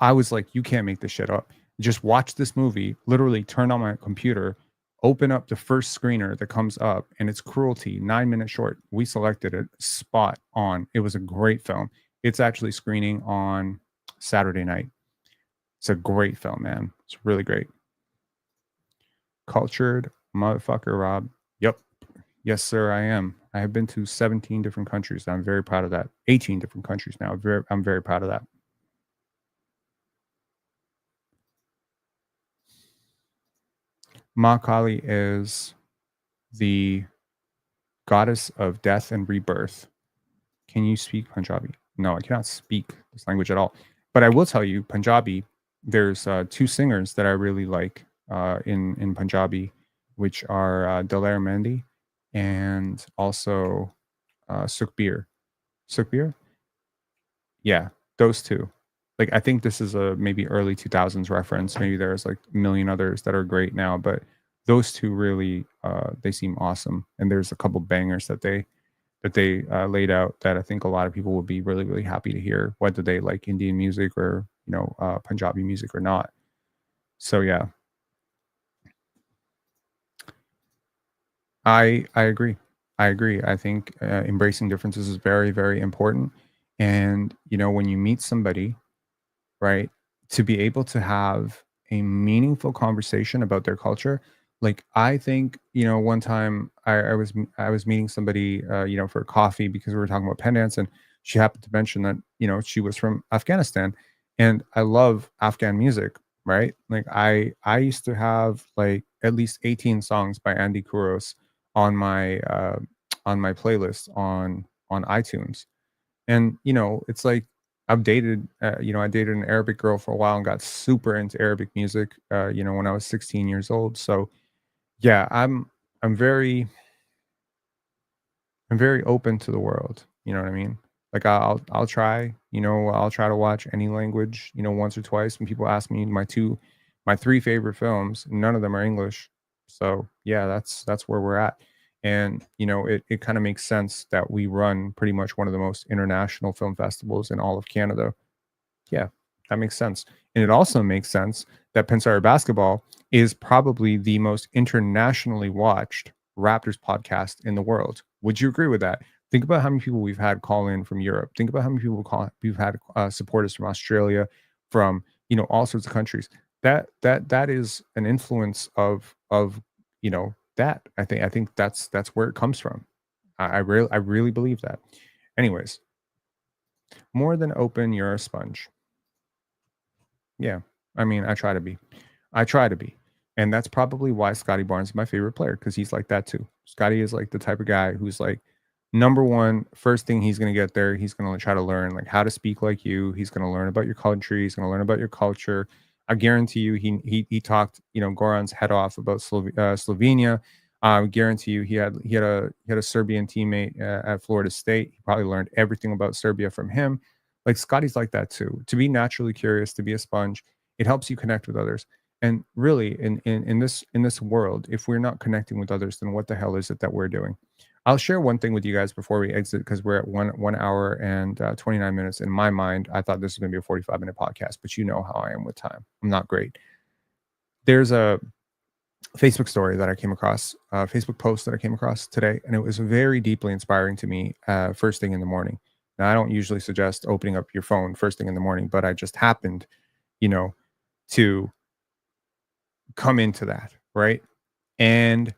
I was like, you can't make this shit up. Just watch this movie, literally turn on my computer, open up the first screener that comes up, and it's Cruelty, 9 minutes short. We selected it spot on. It was a great film. It's actually screening on Saturday night. It's a great film, man. It's really great. Cultured motherfucker, Rob. Yep. Yes, sir, I am. I have been to 17 different countries. I'm very proud of that. 18 different countries now. I'm very proud of that. Ma Kali is the goddess of death and rebirth. Can you speak Punjabi? No, I cannot speak this language at all. But I will tell you, Punjabi, there's 2 singers that I really like in Punjabi, which are Daler Mehndi and also Sukhbir. Sukhbir? Yeah, those 2. Like, I think this is a maybe early 2000s reference. Maybe there's like a million others that are great now, but those 2 really they seem awesome. And there's a couple bangers that they laid out that I think a lot of people would be really, really happy to hear, whether they like Indian music or Punjabi music or not. So yeah, I agree. I think embracing differences is very, very important. And when you meet somebody, right, to be able to have a meaningful conversation about their culture. Like, I think one time I was meeting somebody for coffee because we were talking about pendants, and she happened to mention that she was from Afghanistan, and I love Afghan music, right? Like, I used to have like at least 18 songs by Andy Kouros on my playlist on iTunes. And it's like I've dated I dated an Arabic girl for a while and got super into Arabic music when I was 16 years old. So yeah, I'm very open to the world, you know what I mean? Like, I'll try, I'll try to watch any language, once or twice. When people ask me my 3 favorite films, none of them are English. So yeah, that's where we're at. And it kind of makes sense that we run pretty much one of the most international film festivals in all of Canada. Yeah, that makes sense. And it also makes sense that Pensare Basketball is probably the most internationally watched Raptors podcast in the world. Would you agree with that? Think about how many people we've had call in from Europe. Think about how many people we've had supporters from Australia, from all sorts of countries. That is an influence of that. I think that's where it comes from. I really believe that. Anyways, more than open, you're a sponge. Yeah, I mean, I try to be. And that's probably why Scottie Barnes is my favorite player, because he's like that too. Scottie is like the type of guy who's like, number one, first thing he's going to get there, he's going to try to learn like how to speak like you. He's going to learn about your country. He's going to learn about your culture. I guarantee you, he talked Goran's head off about Slovenia. I guarantee you, he had a Serbian teammate at Florida State. He probably learned everything about Serbia from him. Like, Scottie's like that too. To be naturally curious, to be a sponge, it helps you connect with others. And really, in this world, if we're not connecting with others, then what the hell is it that we're doing? I'll share one thing with you guys before we exit, because we're at 1 hour and 29 minutes. In my mind, I thought this was going to be a 45-minute podcast, but you know how I am with time. I'm not great. there's a Facebook story that I came across, a Facebook post that I came across today, and it was very deeply inspiring to me first thing in the morning. Now, I don't usually suggest opening up your phone first thing in the morning, but I just happened, you know, to come into that, right? And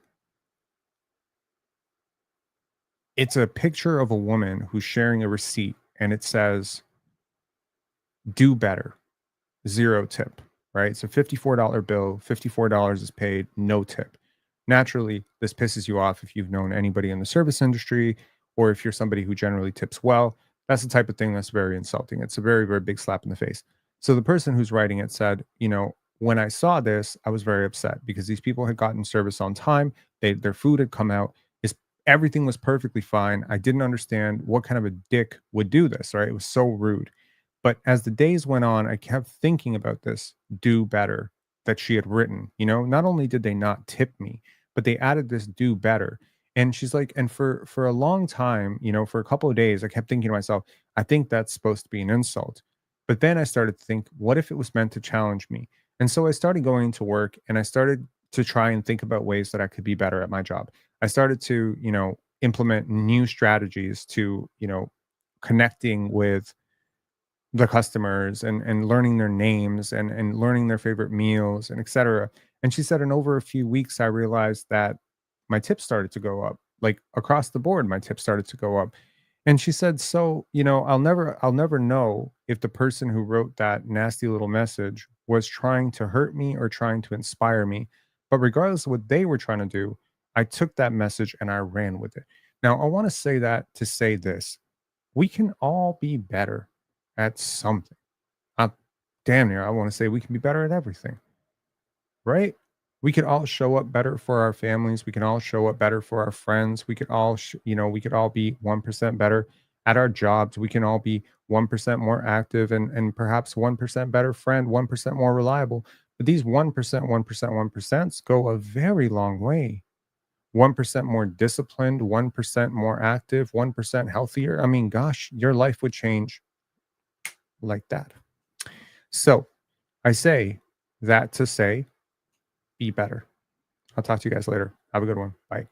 it's a picture of a woman who's sharing a receipt, and it says, do better, 0 tip, right? It's a $54 bill, $54 is paid, no tip. Naturally, this pisses you off if you've known anybody in the service industry or if you're somebody who generally tips well. That's the type of thing that's very insulting. It's a very, very big slap in the face. So the person who's writing it said, when I saw this, I was very upset because these people had gotten service on time. Their food had come out. Everything was perfectly fine. I didn't understand what kind of a dick would do this, right? It was so rude. But as the days went on, I kept thinking about this do better that she had written. Not only did they not tip me, but they added this do better. And she's like, and for a long time, for a couple of days, I kept thinking to myself, I think that's supposed to be an insult. But then I started to think, what if it was meant to challenge me? And so I started going to work and I started to try and think about ways that I could be better at my job. I started to, implement new strategies to, connecting with the customers and learning their names and learning their favorite meals and etc. And she said, in over a few weeks, I realized that my tips started to go up, like across the board, my tips started to go up. And she said, so, I'll never know if the person who wrote that nasty little message was trying to hurt me or trying to inspire me. But regardless of what they were trying to do, I took that message and I ran with it. Now, I want to say that to say this: we can all be better at something. I damn near, I want to say we can be better at everything, right? We could all show up better for our families. We can all show up better for our friends. We could all, we could all be 1% better at our jobs. We can all be 1% more active and perhaps 1% better friend, 1% more reliable. But these 1%, 1%, 1% go a very long way. 1% more disciplined, 1% more active, 1% healthier. I mean, gosh, your life would change like that. So I say that to say, be better. I'll talk to you guys later. Have a good one. Bye.